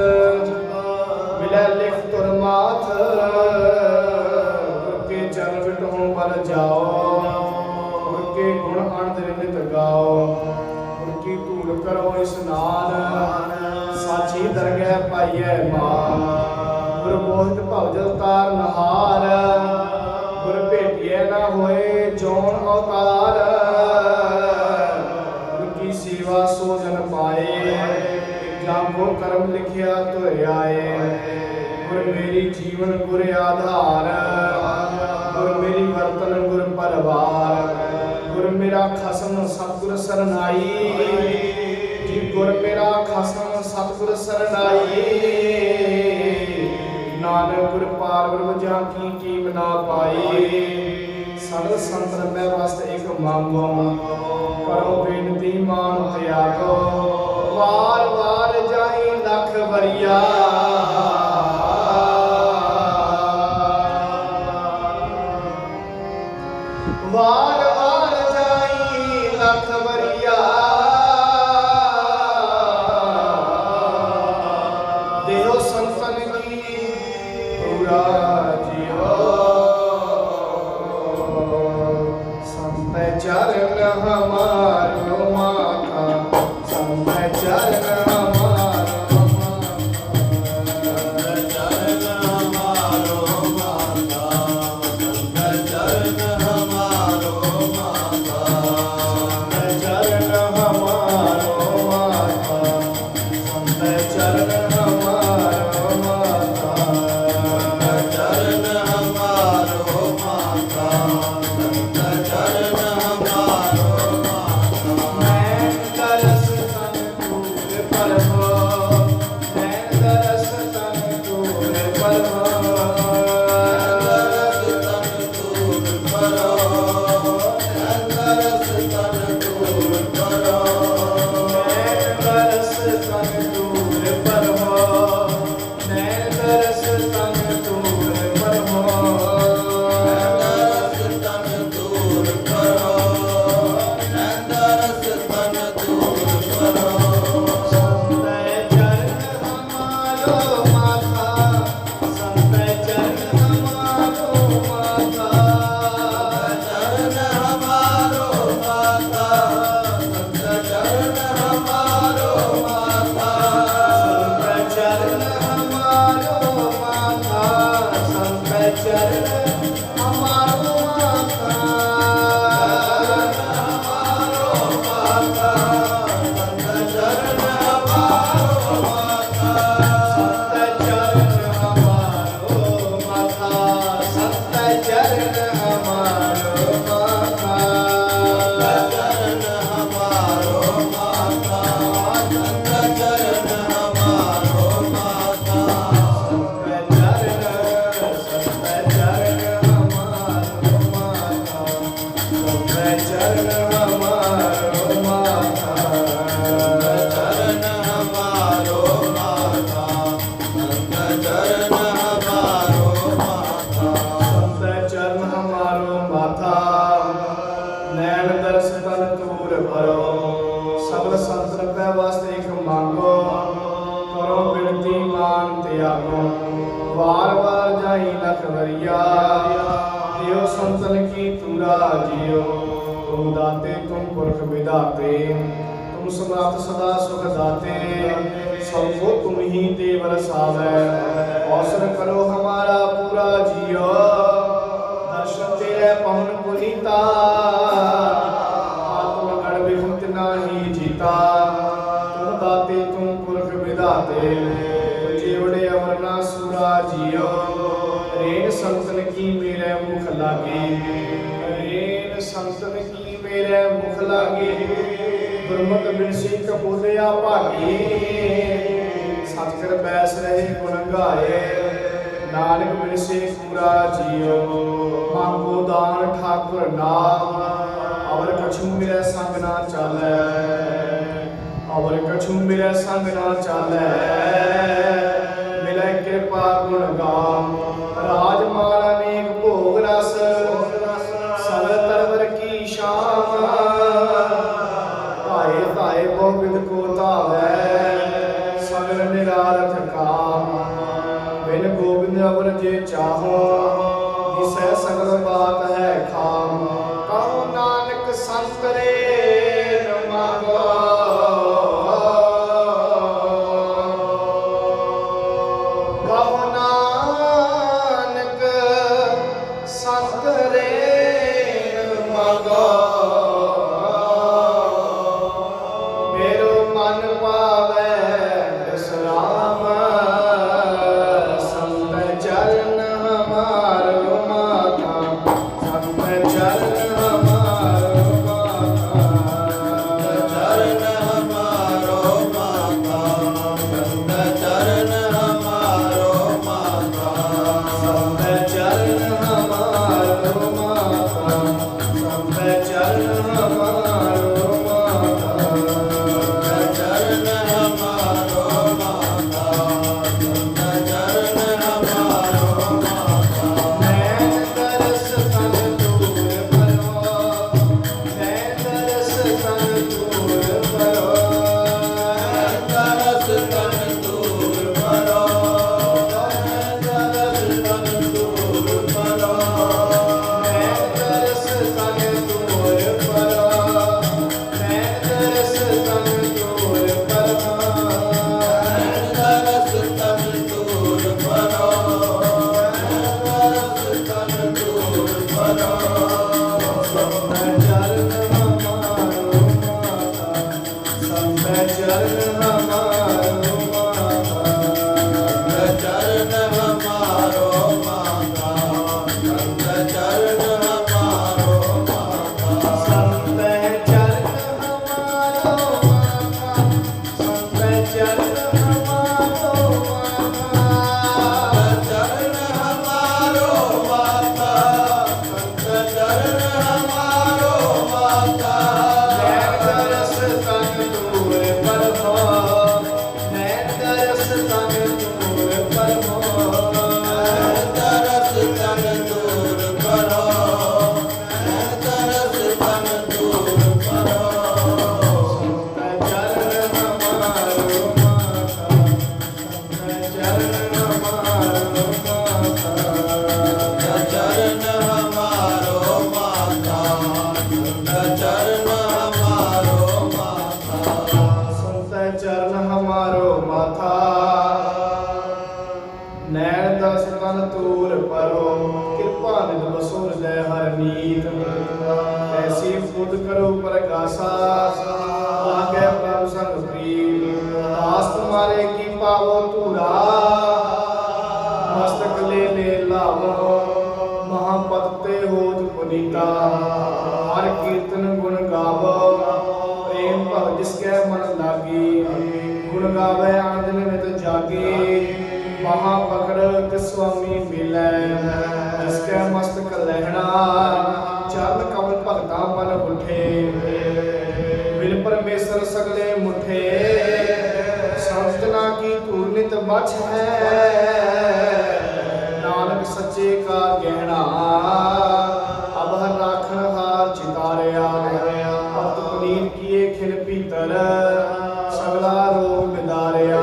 ਮਿਲੈ ਲਿਖ ਤੁਰ ਮਾਥ। ਗੁਰ ਕੇ ਚਰਨ ਵਿਟਹੁ ਬਲ ਜਾਓ, ਗੁਰ ਕੇ ਗੁਣ ਅਣਦਿਨ ਨਿਤ ਗਾਓ। ਗੁਰ ਕੀ ਧੂੜ ਕਰੋ ਇਸਨਾਨ, ਸਾਚੀ ਦਰਗਹਿ ਪਾਈਐ ਮਾਨ। ਗੁਰ ਮੋਹਿਤ ਭਵਜਲ ਤਾਰ ਨਹਾਰ, ਗੁਰ ਭੇਟਿਐ ਨਾ ਹੋਏ ਜੋਨ ਅਵਤਾਰ। ਗੁਰ ਕੀ ਸੇਵਾ ਸੋ ਜਨ ਪਾਏ, ਜਾਂ ਕੋ ਕਰਮ ਲਿਖਿਆ ਧੁਰ ਆਏ। ਗੁਰ ਮੇਰੀ ਜੀਵਨ ਗੁਰ ਆਧਾਰ, ਗੁਰ ਮੇਰੀ ਵਰਤਨ ਗੁਰ ਪਰਵਾਰ। ਗੁਰ ਮੇਰਾ ਖਸਮ ਸਤਿਗੁਰ ਸਰਨਾਈ, ਜੀ ਗੁਰ ਮੇਰਾ ਖਸਮ ਸਤਿਗੁਰ ਸਰਨਾਈ। ਨਾਨਕ ਗੁਰ ਪਾਰ ਬ੍ਰਹਮ ਜਾਂ ਕੀ ਨਾ ਪਾਈ। ਸਗਲ ਸੰਤਨ ਮੈਂ ਵਸਤ ਇੱਕ ਮੰਗੋ, ਕਰੋ ਬੇਨਤੀ ਮਾਨ ਤਿਆਗੋ। ਵਾਰ ਵਾਰ ਜਾਈ ਲੱਖ ਵਰਿਆ, ਵਾਰ ਵਾਰ ਜਾਈ ਲੱਖ ਵਰਿਆ। ਦੇਹੋ ਸੰਤਨ ਕੀ ਪੂਰਾ ਜੀਓ, ਸੰਤੈ ਚਰਨ ਹਮਾਰੋ ਮਾਤਾ। ਸੰਤੈ ਚਰਨ ਹਮਾਰੋ
ਚਰਨ ਹਮਾਰੋ ਮਾਤਾ, ਚਰਨ ਹਮਾਰੋ ਮਾਤਾ।
ਚਰਨ ਹਮਾਰੋ ਮਾਤਾ, ਸੰਤੈ ਚਰਨ ਹਮਾਰੋ ਮਾਤਾ।
ਚਰਨ ਹਮਾਰੋ ਮਾਤਾ, ਚਰਨ ਹਮਾਰੋ ਮਾਤਾ।
ਮੈਂ ਤਰਸ ਤਨ ਤੂਰ ਪਰਮੋ, ਮੈਂ ਤਰਸ ਤਨ ਤੂਰ ਪਰਮੋ।
ਤਰਸ ਤਨ ਤੂਰ ਪਰੋ, ਤਰਸ ਤਨ ਤੂਰ ਪਰੋ।
ਮੈਂ ਤਰਸ ਤਨ ਤੂਰ ਪਰਮੋ, ਮੈਂ ਤਰਸ ਤਨ ਤੂਰ ਪਰਮੋ।
ਤਰਸ ਤਨ ਤੂਰ ਪਰੋ, ਤਰਸ ਤਨ ਤੂਰ ਪਰੋ।
ਸੰਤੈ ਚਰਨ ਹਮਾਰੋ ਮਾਤਾ, ਸੰਤੈ ਚਰਨ ਹਮਾਰੋ ਮਾਤਾ।
ਚਰਨ ਹਮਾਰੋ ਮਾਤਾ, ਚਰਨ ਹਮਾਰੋ ਮਾਤਾ।
ਸੰਤੈ ਚਰਨ ਹਮਾਰੋ ਮਾਤਾ, ਸੰਤੈ ਚਰਨ ਹਮਾਰੋ ਮਾਤਾ। ਸੰਤੈ ਚਰਨ ਹਮਾਰੋ ਮਾਤਾ, ਸੰਤੈ ਚਰਨ ਹਮਾਰੋ ਮਾਤਾ।
ਚਰਨ ਹਮਾਰੋ ਮਾਤਾ, ਚਰਨ ਹਮਾਰੋ ਮਾਤਾ।
ਸੰਤੈ ਚਰਨ ਹਮਾਰੋ ਮਾਤਾ, ਸੰਤੈ ਚਰਨ ਹਮਾਰੋ ਮਾਤਾ।
ਚਰਨ ਹਮਾਰੋ ਮਾਤਾ, ਚਰਨ ਹਮਾਰੋ ਮਾਤਾ।
ਸੰਤੈ ਚਰਨ ਹਮਾਰੋ ਮਾਤਾ, ਨੈਣ ਦਰਸ ਤਨ ਤੂਰ ਭਰੋ। ਸਗਲ ਸੰਤਨ ਪੈ ਵਾਸਤੇ ਇੱਕ ਮੰਗੋ, ਕਰੋ ਬਿਨਤੀ ਮਾਨ ਤਿਆਗੋ। ਵਾਰ ਵਾਰ ਜਾਈ ਲਖ ਵਰਿਆ, ਦਿਓ ਸੰਤਨ ਕੀ ਤੂਰਾ ਜੀਓ। ਤੁਮ ਦਾਤੇ ਤੁਮ ਪੁਰਖ ਵਿਦਾਤੇ, ਤੁਮ ਸਮਰੱਥ ਸਦਾ ਸੁਖ ਦਾਤੇ। ਸਭ ਕੋ ਤੁਮ ਹੀ ਤੇ ਵਰਸਾਵੈ, ਔਸਰ ਕਰੋ ਹਮਾਰਾ ਪੂਰਾ ਜੀਓ। ਦਰਸ਼ਨ ਤੇਰੇ ਪਵਨ ਪੁਨੀਤਾ, ਆਤਮ ਗੜ ਬਿਖਤ ਨਾਹੀ ਜੀਤਾ। ਤੁਮ ਦਾਤੇ ਤੁਮ ਪੁਰਖ ਵਿਦਾਤੇ, ਜੀਵੜੇ ਅਮਰਨਾ ਸੂਰਾ ਜੀਓ। ਰੇਨ ਸੰਤਨ ਕੀ ਮੇਰੇ ਮੁਖ ਲਾਗੇ, ਰੇਨ ਸੰਤਨ ਕੀ ਮੇਰੇ ਮੁਖ ਲਾਗੇ। ਗੁਰਮਤਿ ਬਿਨਸੀ ਕਪੂਲਿਆ ਭਾਗੀ, ਸਤਿਗੁਰ ਬੈਸ ਰਹੇ ਗੁਣ ਗਾਏ। ਨਾਨਕ ਬਿਨਸੀ ਪੂਰਾ ਜੀਓ, ਮੰਗੋ ਦਾਨ ਠਾਕੁਰ ਨਾਮ। ਅਵਰ ਕਛੂ ਮੇਰੇ ਸੰਗ ਨਾ ਚਾਲੈ, ਅਵਰ ਕਛੂ ਮੇਰੇ ਸੰਗ ਨਾ ਚਾਲੈ। ਮਿਲੈ ਕਿਰਪਾ ਗੁਣ ਗਾਮ, ਰਾਜ ਮਾਲ ਅਨੇਕ ਭੋਗ ਰਸ। ਸਗਲ ਤਰਵਰ ਕੀ ਸ਼ਾਮ, ਧਾਏ ਧਾਏ ਬਹੁ ਬਿਦ ਕੋ ਭਾਵੈ ਸਗਲ ਨਿਰਾਰਥ ਕਾਮ। ਬਿਨ ਗੋਬਿੰਦ ਅਵਰ ਜੇ ਚਾਹੋ ਦਿਸੈ ਸਗਲ ਬਾਤ ਹੈ ਖਾਮ। ਕਹੋ ਨਾਨਕ ਸੰਤ ਰੇ ਨ ਮੰਗੋ ਕਹੋ ਨਾਨਕ ਸੰਤ ਰੇ ਨ ਮੰਗੋ। ਮੇਰੋ ਮਨ ਪਾਵੈ ਵਿਸਰਾਮ ਸੰਤ ਚਰਨ ਹਮਾਰੋ ਮਾਤਾ। ਸੰਤ ਚਰਨ ਹਮਾਰੋ ਮਾਤਾ।
ਚਰਨ ਹਮਾਰੋ ਮਾਤਾ। ਸੰਤ ਚਰਨ ਹਮਾਰੋ ਮਾਤਾ।
ਸੰਤ ਚਰਨ ਹਮਾਰੋ ਮਾਤਾ। ਸੰਤ ਚਰਨ ਹਮਾਰੋ ਮਾਤਾ।
ਚਰਨ ਹਮਾਰੋ ਮਾਤਾ। ਸੰਤ ਚਰਨ ਹਮਾਰੋ ਮਾਤਾ।
ਨੈਣ ਤਰਸ ਤਨ ਦੂਰ ਪਰੋ। ਨੈਣ ਤਰਸ ਤਨ ਦੂਰ ਪਰੋ।
ਤਰਸ ਤਨ ਦੂਰ ਪਰੋ। ਤਰਸ ਤਨ ਦੂਰ ਪਰੋ।
ਨੈਣ ਤਰਸ ਤਨ ਦੂਰ ਪਰੋ। ਨੈਣ ਤਰਸ ਤਨ ਦੂਰ ਪਰੋ।
ਤਰਸ ਤਨ ਦੂਰ ਪਰੋ। ਤਰਸ ਤਨ ਦੂਰ ਪਰੋ।
ਸੰਤ ਚਰਨ ਹਮਾਰੋ ਮਾਤਾ। ਸੰਤ ਚਰਨ ਹਮਾਰੋ ਮਾਤਾ।
ਚਰਨ ਹਮਾਰੋ ਮਾਤਾ। ਸੰਤ ਚਰਨ ਹਮਾਰੋ ਮਾਤਾ।
ਸੰਤ ਚਰਨ ਹਮਾਰੋ ਮਾਤਾ। ਸੰਤ ਚਰਨ ਹਮਾਰੋ ਮਾਤਾ।
ਚਰਨ ਹਮਾਰੋ ਮਾਤਾ। ਸੰਤ ਚਰਨ ਹਮਾਰੋ ਮਾਤਾ।
ਨੈਣ ਤਰਸ ਤਨ ਦੂਰ ਪਰਮੋ। ਨੈਣ ਤਰਸ ਤਨ ਦੂਰ ਪਰਮੋ।
ਤਰਸ ਤਨ ਦੂਰ ਕਰੋ। ਤਰਸ ਤਨ ਦੂਰ ਕਰੋ।
ਸੰਤ ਚਰਨ ਹਮਾਰੋ ਮਾਤਾ। ਸੰਤ ਚਰਨ ਹਮਾਰੋ ਮਾਤਾ।
ਚਰਨ ਹਮਾਰੋ ਮਾਤਾ। ਚਰਨ ਹਮਾਰੋ ਮਾਤਾ।
ਸੰਤ ਚਰਨ ਹਮਾਰੋ ਮਾਥਾ। ਨੈਣ ਦਸ ਤਨ ਤੂਰ ਪਰੋ। ਕਿਰਪਾ ਨਿਧ ਬਸੋ ਹਿਰਦੈ ਹਰ ਨੀਤ। ਐਸੀ ਬੁੱਧ ਕਰੋ ਪ੍ਰਗਾਸਾ। ਲਾਗੈ ਪ੍ਰਭ ਸੰਗ ਪ੍ਰੀਤ। ਆਸ ਤੁਮਾਰੇ ਕੀ ਪਾਵੋ ਧੂਰਾ। ਮਸਤਕ ਲੈ ਲਾਵੋ। ਮਹਾਪਤ ਤੇ ਹੋਤ ਪੁਨੀਤਾ। ਹਰ ਕੀਰਤਨ ਗੁਣ ਗਾਵੋ। ਪ੍ਰੇਮ ਭਗ ਜਿਸ ਕੈ ਮਨ ਲਾਗੀ। ਗੁਣ ਗਾਵੇ ਆਨੰਦ ਨਿਤ ਜਾਗੇ। ਮਹਾ ਪਕੜ ਤਿਸ ਸੁਆਮੀ ਮਿਲੈ। ਜਿਸ ਕੈ ਮਸਤਕ ਲਹਿਣਾ। ਚਰਨ ਕਮਲ ਭਗਤਾ ਮਨ ਉਠੇ। ਬਿਨ ਪਰਮੇਸ਼ਰ ਸਗਲੇ ਮੁਠੇ। ਸੰਤਨਾ ਕੀ ਧੂਰ ਨਿਤ ਬਚ ਹੈ। ਨਾਨਕ ਸੱਚੇ ਕਾ ਗਹਿਣਾ। ਅਬ ਹਰ ਰਾਖਣ ਹਾਰ ਚਿਤਾਰਿਆ। ਭਗਤ ਪੁਨੀਤ ਕੀਏ ਖਿਨ ਭੀਤਰ। ਸਗਲਾ ਰੋਗ ਮਿਦਾਰਿਆ।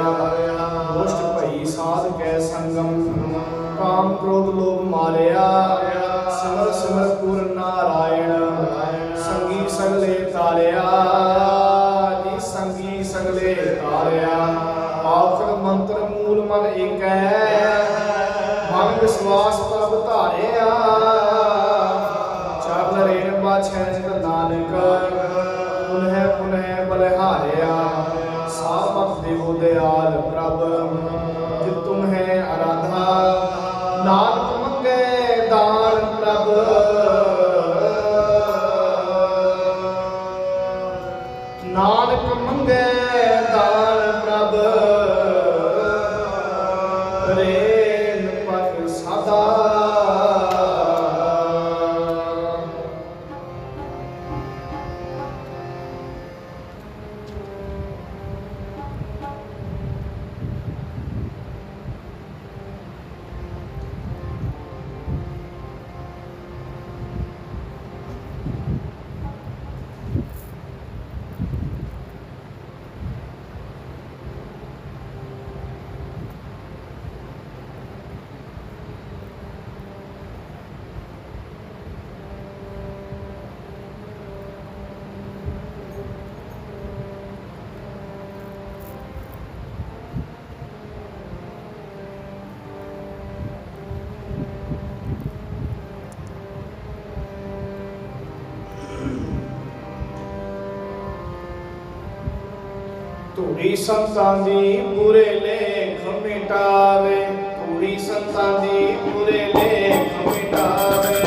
ਦੁਸ਼ਟ ਭਈ ਸਾਧ ਕੈ ਸੰਗਮ। ਕਾਮ ਕ੍ਰੋਧ ਲੋਭ ਮਾਰਿਆ। ਸਿਮਰ ਸਿਮਰ ਪੂਰ ਨਾਰਾਇਣ। ਸੰਗੀ ਸਗਲੇ ਤਾਰਿਆ। ਜੀ ਸੰਗੀ ਸਗਲੇ ਤਾਰਿਆ। ਆਖਰ ਮੰਤਰ ਮੂਲ ਮਨ ਏਕੈ। ਮਨ ਵਿਸ਼ਵਾਸ ਪ੍ਰਭ ਧਾਰਿਆ। ਚਰਨ ਰੇਣ ਬਾਛੈ ਜਿਤ ਨਾਨਕ। ਪੁਨਹਿ ਪੁਨਹਿ ਬਲਿਹਾਰਿਆ। ਸਾਬਤ ਦੇਵੋ ਦਿਆਲ ਪ੍ਰਭ। ਜਿ ਤੁਮ ਹੈ ਅਰਾਧਾ। ਨਾਨਕ ਮੰਗੇ ਦਾਨ ਪ੍ਰਭ। ਨਾਨਕ ਮੰਗੇ ਦਾਨ ਪ੍ਰਭ। ਰੇਨ ਪਗ ਸਦਾ। ਧੂੜੀ ਸੰਤਾਂ ਦੀ ਬੁਰੇ ਲੇਖ ਮਿਟਾਵੇ, ਧੂੜੀ ਸੰਤਾਂ ਦੀ ਬੁਰੇ ਲੇਖ ਮਿਟਾਵੇ।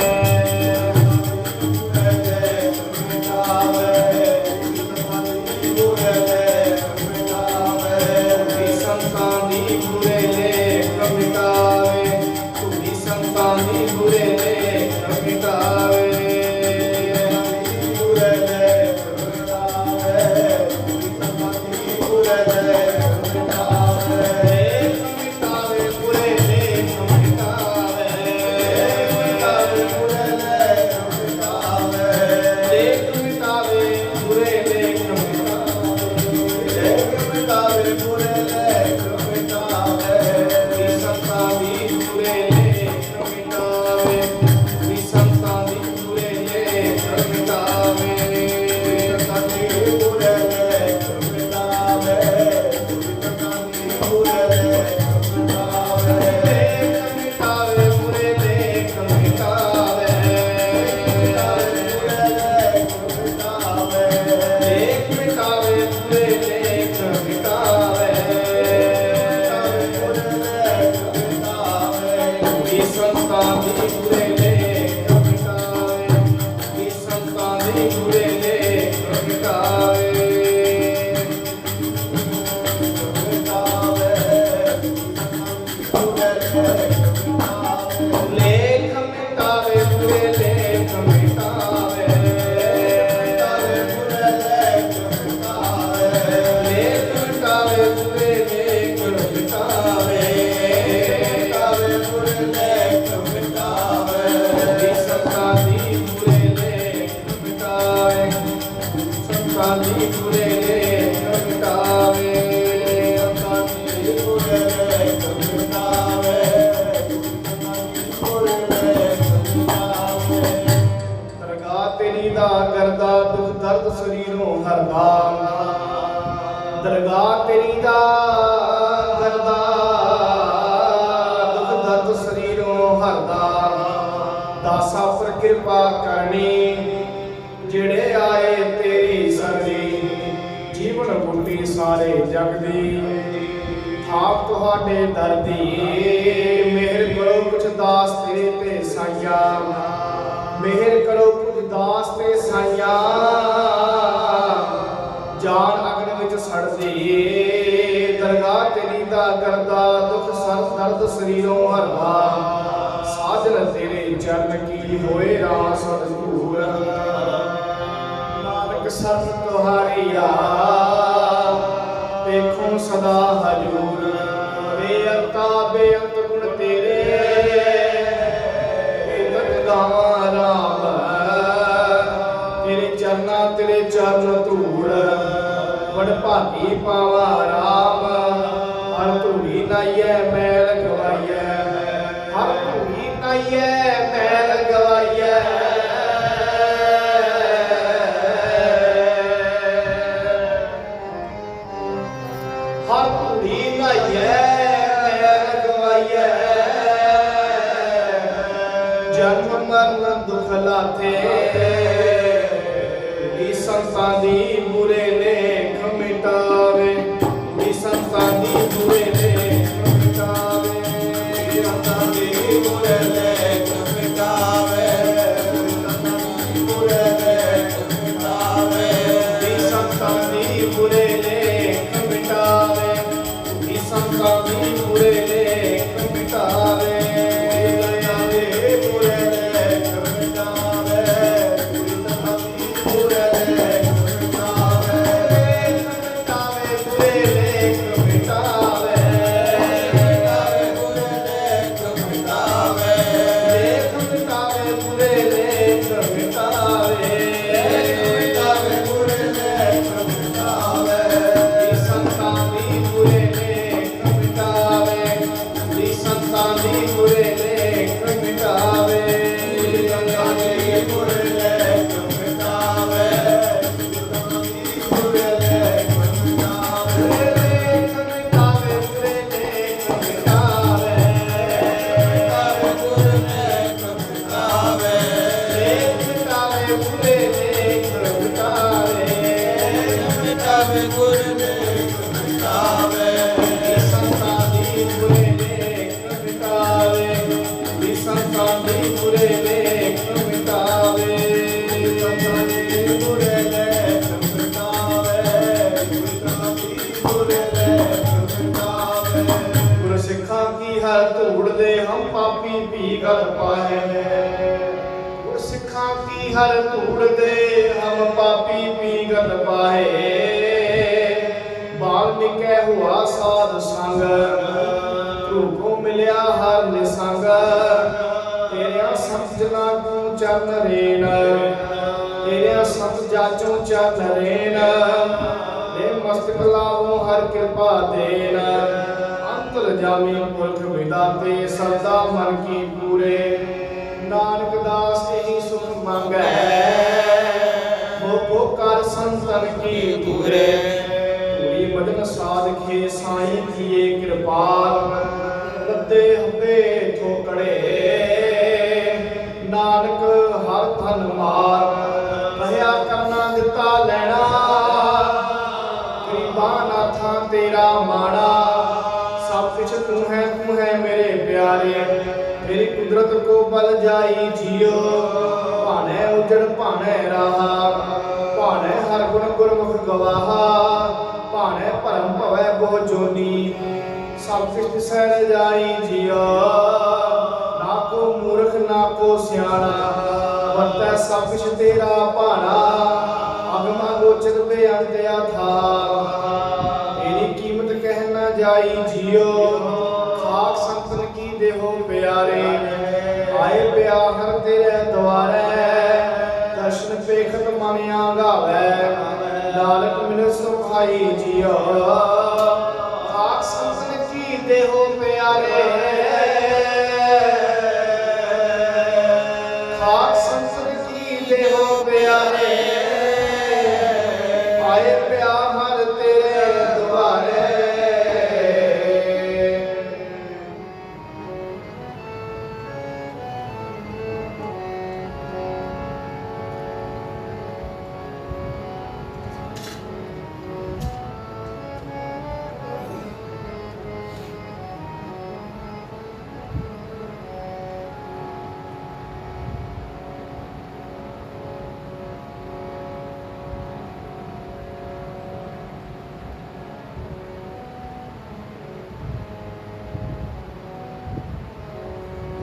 ਦਰਗਾਹ ਤੇਰੀ ਦਾ ਕਰਦਾ ਦੁਖ ਦਰਦ ਸਰੀਰੋਂ ਹਰਦਾ। ਦਾਸਾ ਪਰ ਕਿਰਪਾ ਕਰਨੀ ਜਿਹੜੇ ਆਏ ਤੇਰੀ ਸਰਨੀ। ਜੀਵਨ ਬੁੱਢੀ ਸਾਰੇ ਜਗ ਦੀ ਥਾਪ ਤੁਹਾਡੇ ਦਰ ਦੀ। ਮਿਹਰ ਕਰੋ ਕੁਛ ਦਾਸ ਤੇਰੇ ਤੇ ਸਾਈਆ, ਮਿਹਰ ਕਰੋ ਕੁਛ ਦਾਸ ਤੇ ਸਾਈਆ। ਜਾਨ ਅਗਨ ਵਿੱਚ ਸੜਦੀ ਦਰਗਾਹ ਤੇਰੀ ਦਾ ਕਰਦਾ ਦੁਖ ਸਰਦ ਦਰਦ ਸਰੀਰੋਂ ਹਰਦਾ। ਸਾਜਨ ਤੇਰੇ ਚਰਨ ਕੀ ਹੋਏ ਰਾਸ ਧੂਰ। ਨਾਨਕ ਸਰਨ ਤੁਹਾਰੀਆ ਦੇਖੋ ਸਦਾ ਹਜੂਰ। ਬੇਅੰਤਾ ਬੇਅੰਤ ਗੁਣ ਤੇਰੇ ਬੇਅੰਤ ਗਾਵਾਂ ਰਾਮ। ਤੇਰੇ ਚਰਨਾਂ ਤੇਰੇ ਚਰਨ ਧੂੜ ਵਡ ਭਾਗੀ ਪਾਵਾ ਰਾਮ। ਹਰ ਧੂੜੀ ਨਾਈਐ ਮੈਲ ਗਵਾਈਐ, ਹਰ ਧੂੜੀ ਨਾਈਐ ਮੈਲ ਗਵਾਈਐ। ਹਰ ਧੂੜੀ ਨਾਈਐ ਮੈਲ ਗਵਾਈਐ। ਜਨਮ ਮਰਨ ਦੁਖ ਲਾਥੇ ਸੰਤਾਂ ਦੀ ਬੁਰੇ ਲੇਖ ਮਿਟਾਵੇ। ਸੰਤਾਂ ਦੀ ਬੁਰੇ ਲੇਖ ਮਿਟਾਵੇ। ਸੰਤਾਂ ਦੀ ਬੁਰੇ ਲੇਖ ਮਿਟਾਵੇ। ਬੁਰੇ ਲੇਖ ਮਿਟਾਵੇ। ਸੰਤਾਂ ਦੀ ਬੁਰੇ ਲੇਖ ਮਿਟਾਵੇ। ਸੰਤਾਂ ਦੀ ਬੁਰੇ ਲੇਖ ਮਿਟਾਵੇ। ਬੁਰੇ ਬੁਰੇ ਲੇਖ ਮਿਟਾਵੇ
ਸੰਤਾਂ ਦੇ ਬੁਰੇ ਲੇਖ ਮਿਟਾਵੇ ਸੰਤਾਂ ਦੀ ਬੁਰੇ ਲੇਖ ਮਿਟਾਵੇ
ਗੁਰਸਿੱਖਾਂ ਕੀ ਹਰ ਧੂੜ ਦੇ ਹਮ ਪਾਪੀ ਵੀ ਗਲ ਪਾਏ ਗੁਰਸਿੱਖਾਂ ਕੀ ਹਰ ਧੂੜ ਦੇ ਹਮ ਪਾਪੀ ਵੀ ਗਲ ਪਾਏ ਬਾਲਮਿਕੈ ਹੁਆ ਸਾਧ ਸੰਗ ਰੂਪੋ ਮਿਲਿਆ ਹਰ ਨਿਸੰਗ ਤੇਰਿਆ ਸੰਤ ਜਨਾ ਕੋ ਚਰਨ ਰੇਨ ਤੇਰਿਆ ਸੰਤ ਜਾਚੋ ਚਰਨ ਰੇਨ ਦੇ ਮਸਤਕ ਲਾਵੋ ਹਰ ਕਿਰਪਾ ਦੇਨ ਅੰਤਰ ਜਾਮੀ ਪੁਰਖ ਵਿਦਾਤੇ ਸਰਦਾ ਮਨ ਕੀ ਪੂਰੇ ਨਾਨਕ ਦਾਸ ਇਹੀ ਸੁਖ ਮੰਗੈ ਮੋਕੋ ਕਰ ਸੰਤਨ ਕੀ ਪੂਰੇ ਪੂਰੀ ਬਦਨ ਸਾਧਖੇ ਸਾਈਂ ਕੀਏ ਕਿਰਪਾਲ ਲੱਦੇ ਹੱਬੇ ਠੋਕੜੇ ਨਾਨਕ ਹਰ ਧਨ ਮਾਰ ਰਹਿਆ ਕਰਨਾ ਦਿੱਤਾ ਲੈਣਾ ਗਰੀਬਾਂ ਨਾਥਾਂ ਤੇਰਾ ਮਾਣਾ ਸਭ ਕੁਛ ਤੂੰ ਹੈ ਮੇਰੇ ਪਿਆਰੇ ਮੇਰੀ ਕੁਦਰਤ ਕੋ ਬਲ ਜਾਈ ਜੀਓ ਭਾਣੇ ਉਜੜ ਭਾਣੇ ਰਾਹਾ ਭਾਣੇ ਹਰ ਗੁਣ ਗੁਰਮੁਖ ਗਵਾਹਾ ਭਾਣੇ ਭਰਮ ਭਵੈ ਬਹੁ ਜੋਨੀ ਸਭ ਕੁਛ ਤਿਸੈ ਰਜਾਈ ਜੀਓ ਨਾ ਕੋ ਮੂਰਖ ਨਾ ਕੋ ਸਿਆਣਾ ਵਰਤੈ ਸਭ ਕੁਛ ਤੇਰਾ ਭਾਣਾ ਅਗਮਾ ਗੋਚਰ ਬੇਅੰਤ ਆਧਾਰ ਤੇਰੀ ਕੀਮਤ ਕਹਿ ਨਾ ਜਾਈ ਜੀਓ ਖਾਕ ਸੰਤਨ ਕੀ ਦੇਹੋ ਪਿਆਰੇ ਆਏ ਪਿਆ ਹਰ ਤੇਰੇ ਦੁਆਰੇ ਦਰਸ਼ਨ ਪੇਖਤ ਮਨ ਆਗਾਵੇ ਨਾਨਕ ਮਿਲ ਸੁਖਾਈ ਜੀਓ ਖਾਕ ਸੰਤਨ ਕੀ ਦੇਹੋ ਪਿਆਰੇ ਖਾਕ ਸੰਤਨ ਕੀ ਦੇਹੋ ਪਿਆਰੇ ਆਏ ਪਿਆ ਹਰ ਤੇਰੇ ਦੁਆਰੇ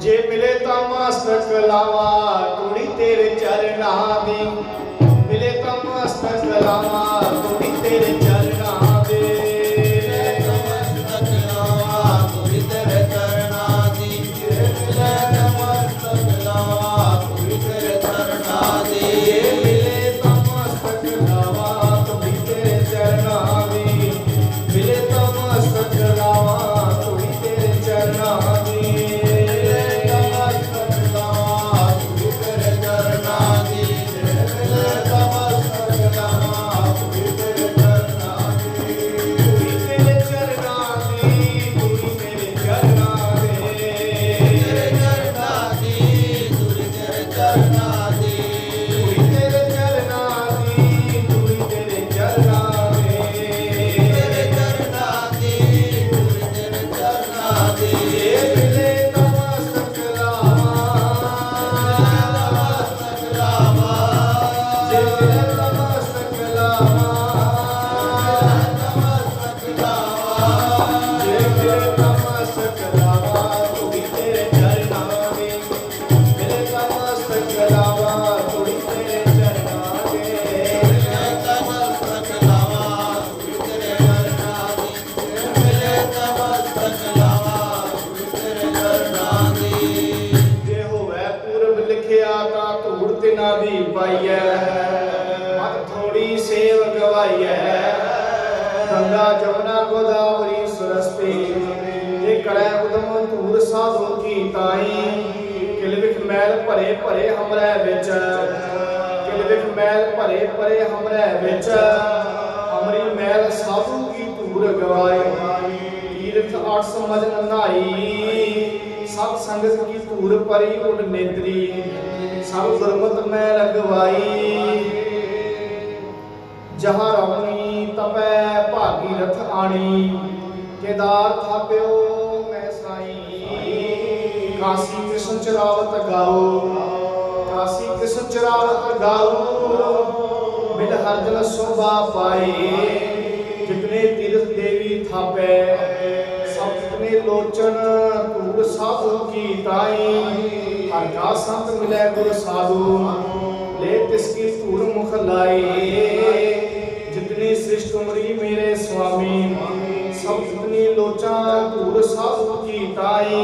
ਜੇ ਮਿਲੇ ਤਾਂ ਮਸਤਕ ਲਾਵਾ ਟੂੜੀ ਤੇਰੇ ਚਰਨਾਂ ਦੀ ਮਿਲੇ ਤਾਂ ਮਸਤਕ ਲਾਵਾ ਟੂੜੀ ਤੇਰੇ ਚਰਨਾਂ ਦੇ
ਮਸਤਕ ਲਾਵਾ ਤੁਰੀ ਤੇਰੇ ਚਰਨਾਂ ਦੀ ਮਿਲੇ ਮਸਤਕ ਲਾਵਾ ਤੁਰੀ ਤੇਰੇ ਚਰਨਾਂ ਦੀ
ਜੇ ਮਿਲੇ ਤਾਂ ਮਸਤਕ ਲਾਵਾ ਟੂੜੀ ਤੇਰੇ ਚਰਨਾਂ ਦੀ ਮਿਲੇ ਤਾਂ ਮਸਤਕ ਲਾਵਾ ਟੂੜੀ ਤੇਰੇ ਚਰਨਾਂ ਦੀ ਦੀ ਪਾਈਐ ਮਤ ਥੋੜੀ ਸੇਵ ਗਵਾਈਐ ਗੰਗਾ ਜਮਨਾ ਗੋਦਾਵਰੀ ਸਰਸਤੀ ਜੇ ਕਰੈ ਉਦਮ ਧੂਰ ਸਾਧੂ ਕੀ ਤਾਈ ਕਿਲ ਵਿਖ ਮੈਲ ਭਰੇ ਭਰੇ ਹਮਰੇ ਵਿੱਚ ਕਿਲ ਵਿਖ ਮੈਲ ਭਰੇ ਭਰੇ ਹਮਰੇ ਵਿੱਚ ਹਮਰੀ ਮੈਲ ਸਾਧੂ ਕੀ ਧੂਰ ਗਵਾਈ ਤੀਰਥ 8 ਸਮਝ ਨਹਾਈ ਸਭ ਸੰਗਤ ਕੀ ਧੂਰ ਪਰੀ ਉਡ ਨੇਤਰੀ ਸਭ ਗੁਰਮਤਿ ਮੈਂ ਲਗਵਾਈ ਜਹਾਂ ਰਮਣੀ ਤਪੈ ਭਾਗੀ ਰਥ ਆਣੀ ਕੇਦਾਰ ਥਾਪਿਓ ਮੈਂ ਸਾਈ ਕਾਸੀ कृष्ण चरावत गाओ, काशी कृष्ण चरावत गाओ। बिन हर जन शोभा पाए, जितने तीर्थ देवी थापे, सब जितने लोचन धूड़ साधु की ताई। हर का संत मिले गुरु साधु, ले तिसकी धूड़ मुख लाई। जितनी सृष्टि उमरी मेरे स्वामी, सब जितनी लोचा धूड़ साधु की ताई।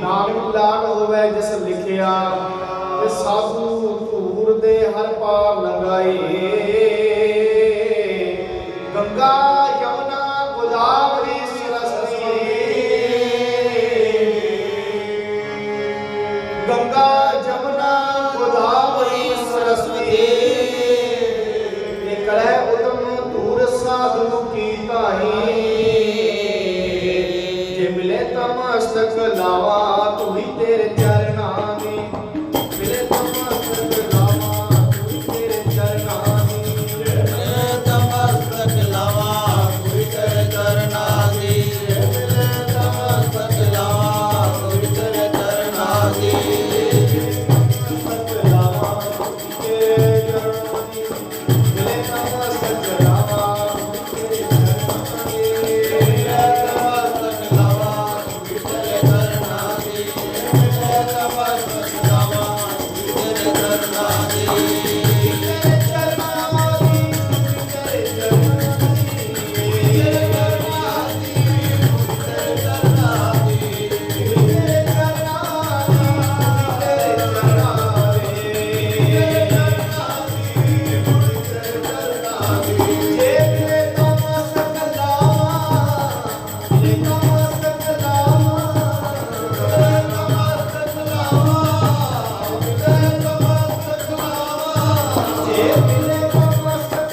नानक लाग होवे जिस लिखिया, ते साधु धूड़ दे हर पार लंगाई। गंगा यमुना गोदावरी सरस्वती, गंगा जमुना गोदावरी सरस्वती। निकले उदम धूड़ साधु की ताई। जे मिले तमस्तक लावा, तू ही तेरे चरणा दी। मिले तमस्तक लावा, तू ही तेरे चरणा दी।
तमस्तक लावा कोई तेरे चरणा दी। मिले तमस्तक लावा कोई तेरे चरणा दी।
तमस्तक लावा, तू ही तेरे चरणा दी। मिले तमस्तक लावा, तू ही तेरे चरणा दी।
मिले तमस्तक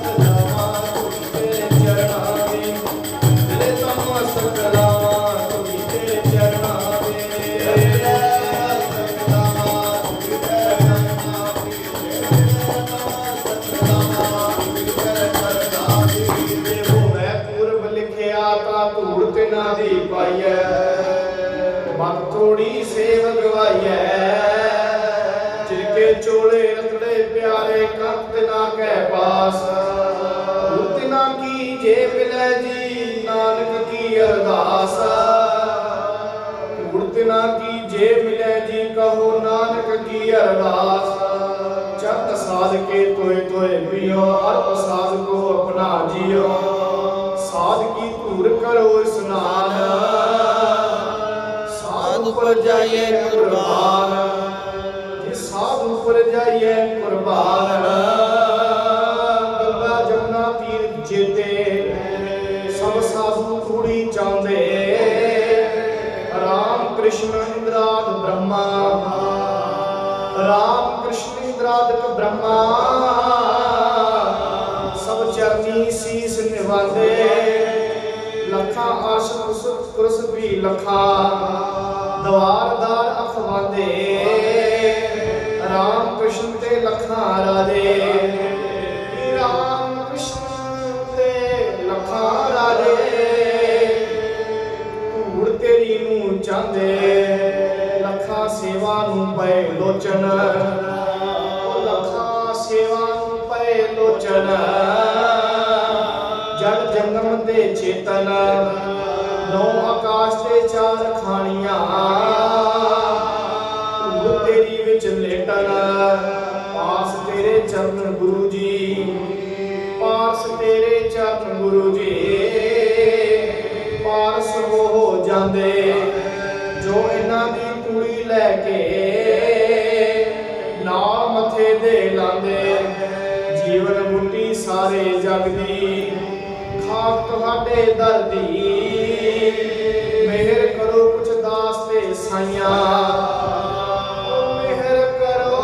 लावा कोई तेरे चरणा दी। मिले तमस्तक लावा कोई तेरे चरणा दी।
थोड़ी सेव गवाइए, जिनके चोले रतड़े प्यारे कंत ना के पास। उतना की जे मिले जी नानक की अरदास। उतना की जे मिले जी कहो नानक की अरदास। चंद साध के तोय तोय पियो, अल्प साध को अपना जियो। साध की धूर करो स्नान, साधु पर जाइए कुर्बान। जे साधु पर जाइए कुर्बान। गंगा जमुना तीर जेते, सब साधु धूड़ी चांदे। राम कृष्ण इंद्राद ब्रह्मा, राम कृष्ण इंद्रादक ब्रह्मा। सब चरनी शीस निवादे, लखा आश कुरस भी लखा। द्वार दार अखवादे, राम कृष्ण ते लखा राधे। राम कृष्ण ते लखा राधे। धूड़ तेरी नू चांदे, लखा सेवा नू पए लोचन। लखा सेवा नू पए लोचन। जग जंगम दे चेतन, नौ आकाश ते चार खानियां। धूड़ तेरी विच लेटन, पास तेरे चरण गुरु जी। पास तेरे चरण गुरु जी। पारस हो जांदे, जो इन्हां दी तूड़ी लैके नाल मथे दे लांदे। जीवन बूटी सारे जग दी, खाक तुहाडे दर दी। मेहर करो कुछ दास ते साइयां, मेहर करो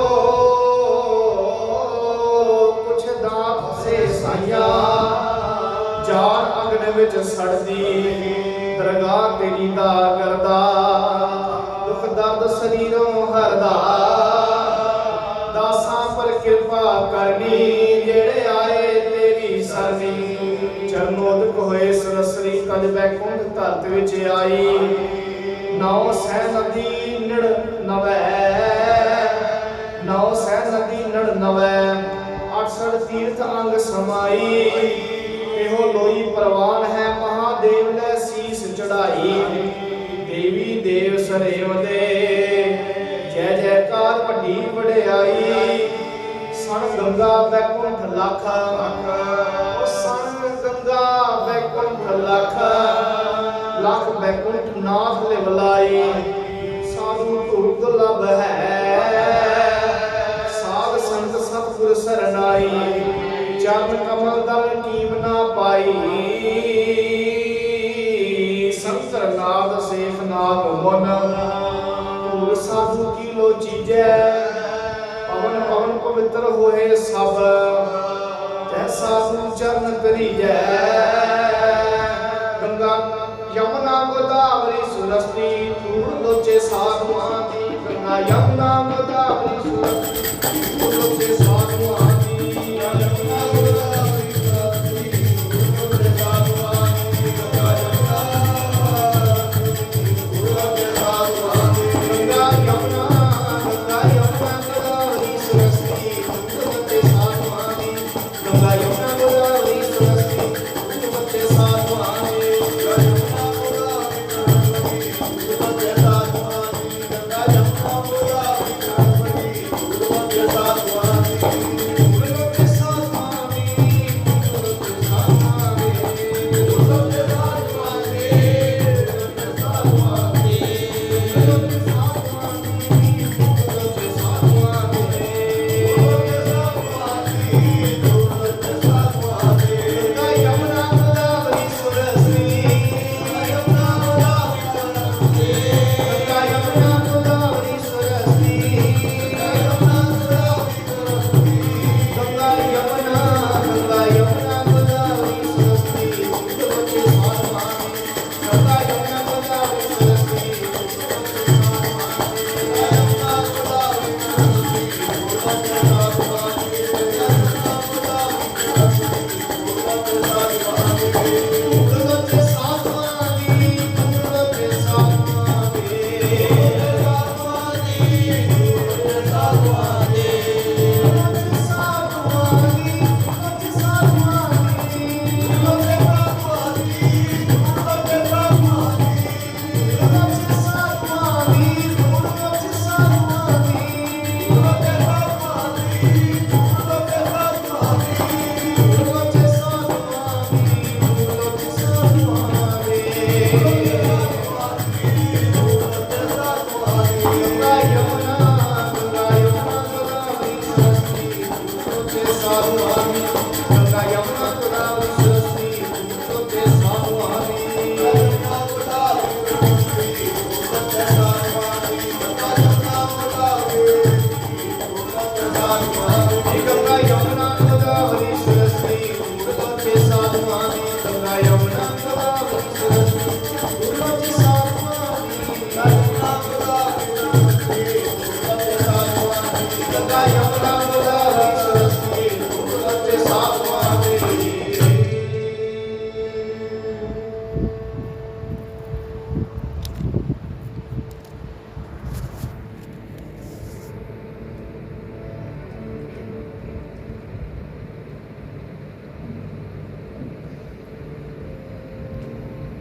कुछ दास ते साइयां। जान अग्न विच सड़दी, दरगाह तेरी दा करदा। दुख दर्द शरीरों हरदा, दासां ਕਰਨੀ ਜਿਹੜੇ ਆਏ ਤੇਰੀ ਸਰਨੀ ਚਰਨੋਦਕ ਹੋਏ ਸਰਸਰੀ ਤਜ ਬੈਕੁੰਠ ਧਰਤ ਵਿੱਚ ਆਈ ਨੌ ਸਹਿ ਨਦੀ ਨਿੜ ਨਵੈ ਨੌ ਸਹਿ ਨਦੀ ਨਿੜ ਨਵੈ 68 ਤੀਰਥ ਅੰਗ ਸਮਾਈ ਇਹੋ ਲੋਈ ਪ੍ਰਵਾਨ ਹੈ ਮਹਾਦੇਵ ਲੈ ਸੀਸ ਚੜਾਈ ਦੇਵੀ ਦੇਵ ਸਰੇਵ ਦੇ ਜੈ ਜੈਕਾਰ ਵੱਡੀ ਵਡਿਆਈ ਸਣ ਗੰਗਾ ਬੈਕੁੰਠ ਲੱਖ ਉਹ ਸਣ ਗੰਗਾ ਬੈਕੁੰਠ ਲੱਖ ਲੱਖ ਬੈਕੁੰਠ ਨਾਥ ਲਿਵਲਾਈ ਸਾਧੂ ਧੁਰ ਦੁਰਲਭ ਹੈ ਸਾਧ ਸੰਤ ਸਤਿਗੁਰ ਸਰਨਾਈ ਚਰਨ ਕਮਲ ਦਲ ਕੀਮ ਨਾ ਪਾਈ ਸੰਤਰ ਨਾਦ ਸੇਖ ਨਾਗ ਮਨ ਧੂਰ ਸਾਧੂ ਕੀ ਲੋ ਚੀਜੈ ਪਵਨ ਪਵਨ ਪਵਿੱਤਰ ਹੋਏ ਸਭ ਜੈ ਸਾਧੂ ਚਰਨ ਕਰੀਜੈ ਗੰਗਾ ਯਮੁਨਾ ਗੋਦਾਵਰੀ ਸੁਰਸਤੀ ਧੂੜ ਲੋਚੇ ਸਾਧੂਆਂ ਦੀ ਗੰਗਾ ਯਮੁਨਾ ਗੋਦਾਵਰੀ ਸੁਰਸਤੀ ਧੂੜ ਲੋਚੇ